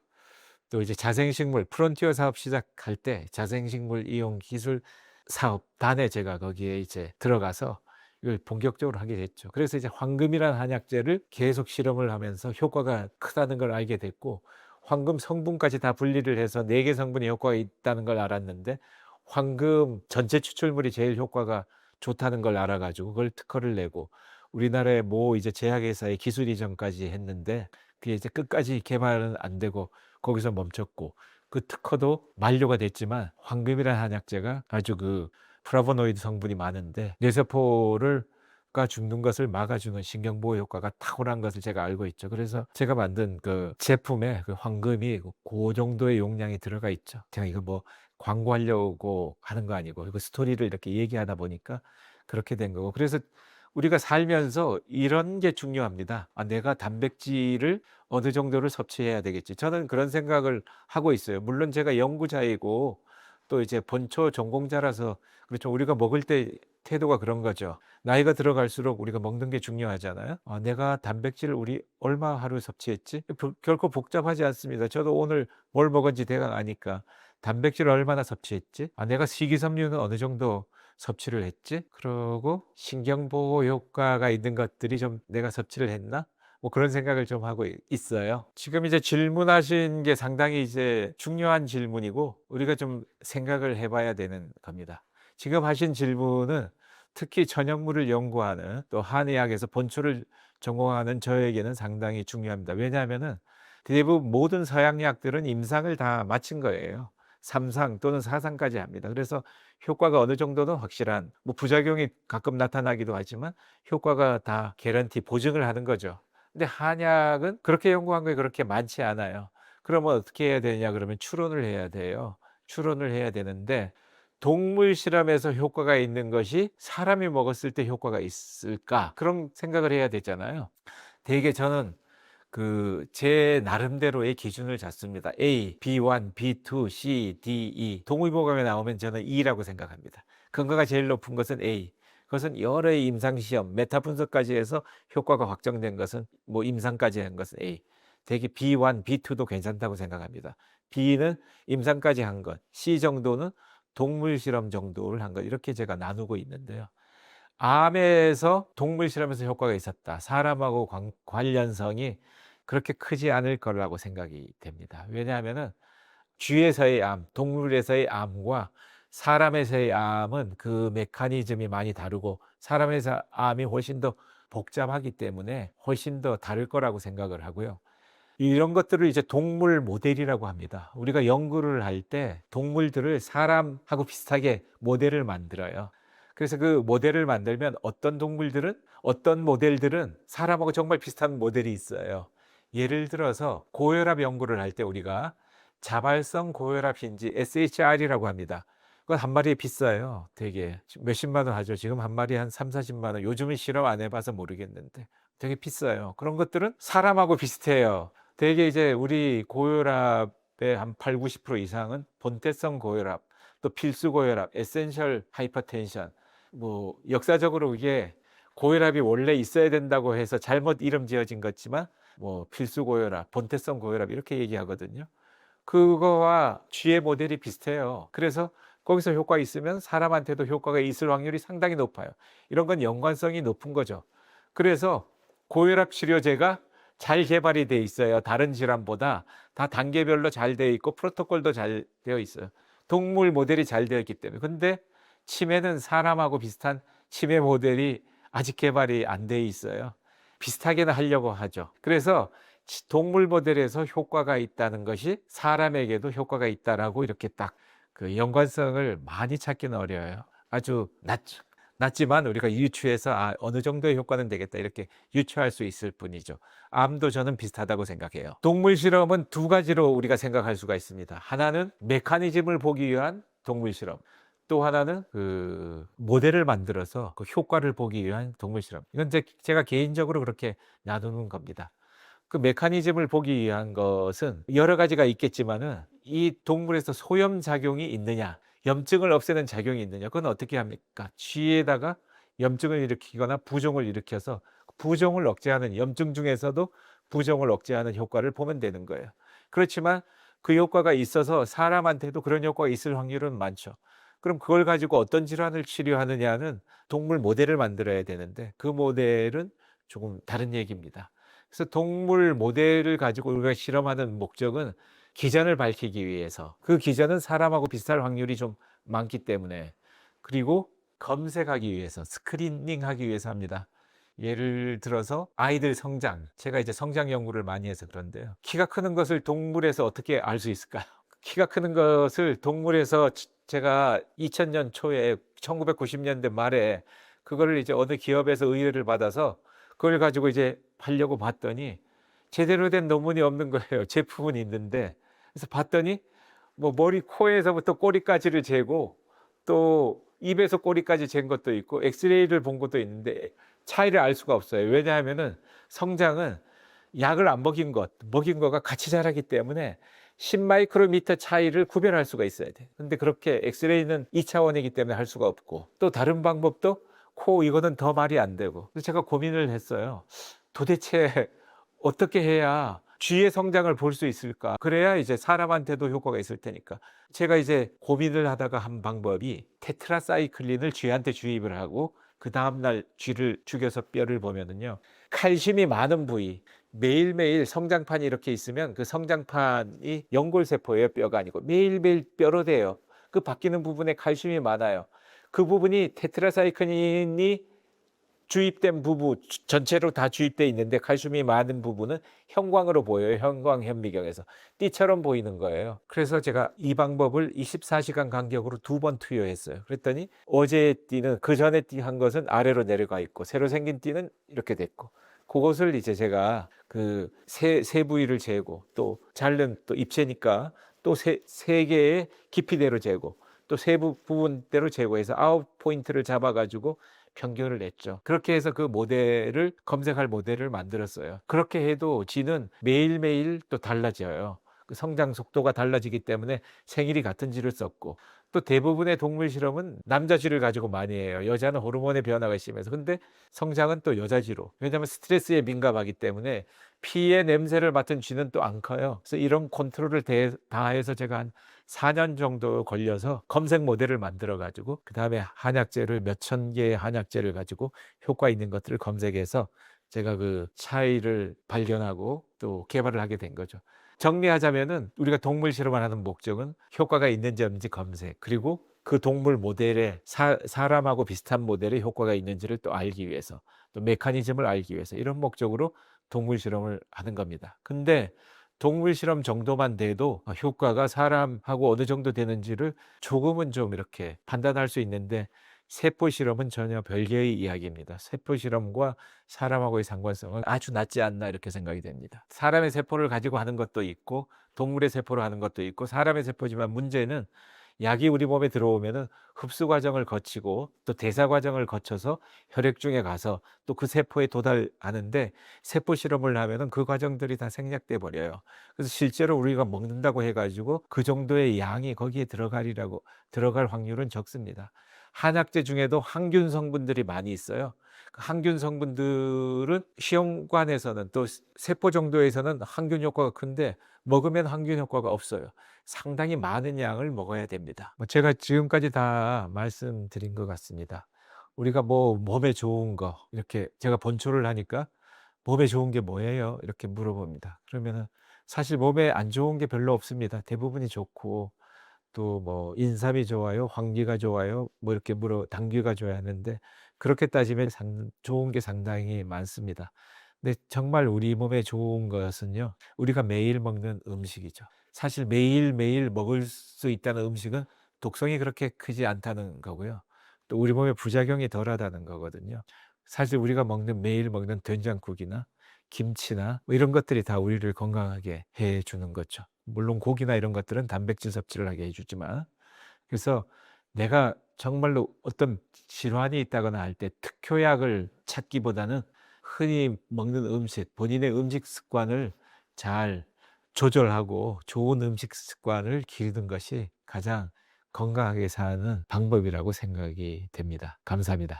또 이제 자생식물 프론티어 사업 시작할 때 자생식물 이용 기술 사업단에 제가 거기에 이제 들어가서 이걸 본격적으로 하게 됐죠. 그래서 이제 황금이라는 한약재를 계속 실험을 하면서 효과가 크다는 걸 알게 됐고 황금 성분까지 다 분리를 해서 4개 성분의 효과가 있다는 걸 알았는데 황금 전체 추출물이 제일 효과가 좋다는 걸 알아 가지고 그걸 특허를 내고 우리나라의 모 이제 제약회사에 기술 이전까지 했는데 그게 이제 끝까지 개발은 안 되고 거기서 멈췄고 그 특허도 만료가 됐지만 황금이라는 한약재가 아주 그 플라보노이드 성분이 많은데 뇌세포를 가 죽는 것을 막아주는 신경보호 효과가 탁월한 것을 제가 알고 있죠. 그래서 제가 만든 그 제품에 그 황금이 고 정도의 용량이 들어가 있죠. 제가 이거 뭐 광고하려고 하는 거 아니고 이거 스토리를 이렇게 얘기하다 보니까 그렇게 된 거고 그래서 우리가 살면서 이런 게 중요합니다. '아 내가 단백질을 어느 정도를 섭취해야 되겠지.' 저는 그런 생각을 하고 있어요. 물론 제가 연구자이고 또 이제 본초 전공자라서 그렇죠. 우리가 먹을 때 태도가 그런 거죠. 나이가 들어갈수록 우리가 먹는 게 중요하잖아요. '아 내가 단백질을 우리 얼마 하루 섭취했지?' 결코 복잡하지 않습니다. 저도 오늘 뭘 먹었는지 대강 아니까. '단백질을 얼마나 섭취했지? 아 내가 식이섬유는 어느 정도 섭취를 했지? 그러고 신경보호 효과가 있는 것들이 좀 내가 섭취를 했나?' 뭐 그런 생각을 좀 하고 있어요. 지금 이제 질문하신 게 상당히 이제 중요한 질문이고 우리가 좀 생각을 해 봐야 되는 겁니다. 지금 하신 질문은 특히 천연물을 연구하는 또 한의학에서 본초를 전공하는 저에게는 상당히 중요합니다. 왜냐하면은 대부분 모든 서양약들은 임상을 다 마친 거예요. 3상 또는 4 상까지 합니다. 그래서 효과가 어느 정도는 확실한 뭐 부작용이 가끔 나타나기도 하지만 효과가 다 개런티 보증을 하는 거죠. 근데 한약은 그렇게 연구한 게 그렇게 많지 않아요. 그러면 어떻게 해야 되냐 그러면 추론을 해야 돼요. 추론을 해야 되는데 동물 실험에서 효과가 있는 것이 사람이 먹었을 때 효과가 있을까? 그런 생각을 해야 되잖아요. 대개 저는 제 나름대로의 기준을 잡습니다. A, B1, B2, C, D, E. 동의보감에 나오면 저는 E라고 생각합니다. 근거가 제일 높은 것은 A. 그것은 여러의 임상시험, 메타 분석까지 해서 효과가 확정된 것은 뭐 임상까지 한 것은 A. 대개 B1, B2도 괜찮다고 생각합니다. B는 임상까지 한 것, C 정도는 동물 실험 정도를 한 것, 이렇게 제가 나누고 있는데요. 암에서 동물 실험에서 효과가 있었다. 사람하고 관련성이 그렇게 크지 않을 거라고 생각이 됩니다. 왜냐하면은 쥐에서의 암, 동물에서의 암과 사람에서의 암은 그 메커니즘이 많이 다르고 사람에서 암이 훨씬 더 복잡하기 때문에 훨씬 더 다를 거라고 생각을 하고요. 이런 것들을 이제 동물 모델이라고 합니다. 우리가 연구를 할 때 동물들을 사람하고 비슷하게 모델을 만들어요. 그래서 그 모델을 만들면 어떤 모델들은 사람하고 정말 비슷한 모델이 있어요. 예를 들어서 고혈압 연구를 할 때 우리가 자발성 고혈압 힌지 SHR이라고 합니다. 그건 한 마리에 비싸요. 되게 몇십만 원 하죠. 지금 한 마리에 한 3-40만 원. 요즘은 실험 안 해봐서 모르겠는데 되게 비싸요. 그런 것들은 사람하고 비슷해요. 되게 이제 우리 고혈압의 한 80-90% 이상은 본태성 고혈압, 또 필수 고혈압, 에센셜 하이퍼텐션, 뭐 역사적으로 이게 고혈압이 원래 있어야 된다고 해서 잘못 이름 지어진 거지만 뭐 필수 고혈압, 본태성 고혈압 이렇게 얘기하거든요. 그거와 쥐의 모델이 비슷해요. 그래서 거기서 효과 있으면 사람한테도 효과가 있을 확률이 상당히 높아요. 이런 건 연관성이 높은 거죠. 그래서 고혈압 치료제가 잘 개발이 돼 있어요. 다른 질환보다 다 단계별로 잘 되어 있고 프로토콜도 잘 되어 있어요. 동물 모델이 잘 되어 있기 때문에. 근데 치매는 사람하고 비슷한 치매 모델이 아직 개발이 안 돼 있어요. 비슷하게는 하려고 하죠. 그래서 동물 모델에서 효과가 있다는 것이 사람에게도 효과가 있다라고 이렇게 딱 그 연관성을 많이 찾기는 어려워요. 아주 낮지만 우리가 유추해서 어느 정도의 효과는 되겠다 이렇게 유추할 수 있을 뿐이죠. 암도 저는 비슷하다고 생각해요. 동물 실험은 두 가지로 우리가 생각할 수가 있습니다. 하나는 메커니즘을 보기 위한 동물 실험, 또 하나는 그 모델을 만들어서 그 효과를 보기 위한 동물 실험. 이건 제가 개인적으로 그렇게 나누는 겁니다. 그 메커니즘을 보기 위한 것은 여러 가지가 있겠지만은 이 동물에서 소염 작용이 있느냐, 염증을 없애는 작용이 있느냐, 그건 어떻게 합니까? 쥐에다가 염증을 일으키거나 부종을 일으켜서 부종을 억제하는, 염증 중에서도 부종을 억제하는 효과를 보면 되는 거예요. 그렇지만 그 효과가 있어서 사람한테도 그런 효과가 있을 확률은 많죠. 그럼 그걸 가지고 어떤 질환을 치료하느냐는 동물 모델을 만들어야 되는데 그 모델은 조금 다른 얘기입니다. 그래서 동물 모델을 가지고 우리가 실험하는 목적은 기전을 밝히기 위해서, 그 기전은 사람하고 비슷할 확률이 좀 많기 때문에, 그리고 검색하기 위해서, 스크리닝하기 위해서 합니다. 예를 들어서 아이들 성장, 제가 이제 성장 연구를 많이 해서 그런데요. 키가 크는 것을 동물에서 어떻게 알 수 있을까요? 키가 크는 것을 동물에서 제가 2000년 초에 1990년대 말에 그거를 이제 어느 기업에서 의뢰를 받아서 그걸 가지고 이제 하려고 봤더니 제대로 된 논문이 없는 거예요. 제품은 있는데. 그래서 봤더니 뭐 머리 코에서부터 꼬리까지를 재고 또 입에서 꼬리까지 잰 것도 있고 엑스레이를 본 것도 있는데 차이를 알 수가 없어요. 왜냐하면은 성장은 약을 안 먹인 거가 같이 자라기 때문에 10마이크로미터 차이를 구별할 수가 있어야 돼. 근데 그렇게 엑스레이는 2차원이기 때문에 할 수가 없고, 또 다른 방법도 이거는 더 말이 안 되고. 그래서 제가 고민을 했어요. 도대체 어떻게 해야 쥐의 성장을 볼 수 있을까? 그래야 이제 사람한테도 효과가 있을 테니까. 제가 이제 고민을 하다가 한 방법이 테트라사이클린을 쥐한테 주입을 하고 그 다음날 쥐를 죽여서 뼈를 보면은요, 칼슘이 많은 부위, 매일매일 성장판이 이렇게 있으면 그 성장판이 연골세포예요. 뼈가 아니고 매일매일 뼈로 돼요. 그 바뀌는 부분에 칼슘이 많아요. 그 부분이 테트라사이클린이 주입된 부분 전체로 다 주입돼 있는데 칼슘이 많은 부분은 형광으로 보여요. 형광 현미경에서 띠처럼 보이는 거예요. 그래서 제가 이 방법을 24시간 간격으로 2번 투여했어요. 그랬더니 어제 띠는 그 전에 띠 한 것은 아래로 내려가 있고 새로 생긴 띠는 이렇게 됐고, 그것을 이제 제가 그 세 부위를 재고 또 자른 또 입체니까 또 세 개의 깊이대로 재고 또 세 부분대로 재고해서 9포인트를 잡아가지고 평균을 냈죠. 그렇게 해서 그 모델을 검색할 모델을 만들었어요. 그렇게 해도 쥐는 매일매일 또 달라져요. 그 성장 속도가 달라지기 때문에 생일이 같은 쥐를 썼고, 또 대부분의 동물 실험은 남자 쥐를 가지고 많이 해요. 여자는 호르몬의 변화가 심해서. 근데 성장은 또 여자 쥐로. 왜냐하면 스트레스에 민감하기 때문에 피의 냄새를 맡은 쥐는 또 안 커요. 그래서 이런 컨트롤을 다 해서 제가 한 4년 정도 걸려서 검색 모델을 만들어 가지고, 그다음에 한약재를 몇 천 개의 한약재를 가지고 효과 있는 것들을 검색해서 제가 그 차이를 발견하고 또 개발을 하게 된 거죠. 정리하자면은 우리가 동물 실험을 하는 목적은 효과가 있는지 없는지 검색, 그리고 그 동물 모델에 사람하고 비슷한 모델에 효과가 있는지를 또 알기 위해서, 또 메커니즘을 알기 위해서, 이런 목적으로 동물 실험을 하는 겁니다. 근데 동물 실험 정도만 돼도 효과가 사람하고 어느 정도 되는지를 조금은 좀 이렇게 판단할 수 있는데, 세포 실험은 전혀 별개의 이야기입니다. 세포 실험과 사람하고의 상관성은 아주 낮지 않나 이렇게 생각이 됩니다. 사람의 세포를 가지고 하는 것도 있고 동물의 세포로 하는 것도 있고, 사람의 세포지만 문제는 약이 우리 몸에 들어오면은 흡수 과정을 거치고 또 대사 과정을 거쳐서 혈액중에 가서 또 그 세포에 도달하는데, 세포 실험을 하면은 그 과정들이 다 생략돼 버려요. 그래서 실제로 우리가 먹는다고 해 가지고 그 정도의 양이 거기에 들어갈 확률은 적습니다. 한약재 중에도 항균 성분들이 많이 있어요. 그 항균 성분들은 시험관에서는 또 세포 정도에서는 항균 효과가 큰데 먹으면 항균 효과가 없어요. 상당히 많은 양을 먹어야 됩니다. 뭐 제가 지금까지 다 말씀드린 것 같습니다. 우리가 뭐 몸에 좋은 거 이렇게 제가 본초를 하니까 "몸에 좋은 게 뭐예요?" 이렇게 물어봅니다. 그러면은 사실 몸에 안 좋은 게 별로 없습니다. 대부분이 좋고, 또 뭐 인삼이 좋아요, 황기가 좋아요, 뭐 이렇게 당귀가 좋아요 하는데, 그렇게 따지면 좋은 게 상당히 많습니다. 근데 정말 우리 몸에 좋은 것은요, 우리가 매일 먹는 음식이죠. 사실 매일매일 먹을 수 있다는 음식은 독성이 그렇게 크지 않다는 거고요. 또 우리 몸에 부작용이 덜하다는 거거든요. 사실 우리가 매일 먹는 된장국이나 김치나 뭐 이런 것들이 다 우리를 건강하게 해 주는 거죠. 물론 고기나 이런 것들은 단백질 섭취를 하게 해 주지만. 그래서 내가 정말로 어떤 질환이 있다거나 할 때 특효약을 찾기보다는 흔히 먹는 음식, 본인의 음식 습관을 잘 조절하고 좋은 음식 습관을 기르는 것이 가장 건강하게 사는 방법이라고 생각이 됩니다. 감사합니다.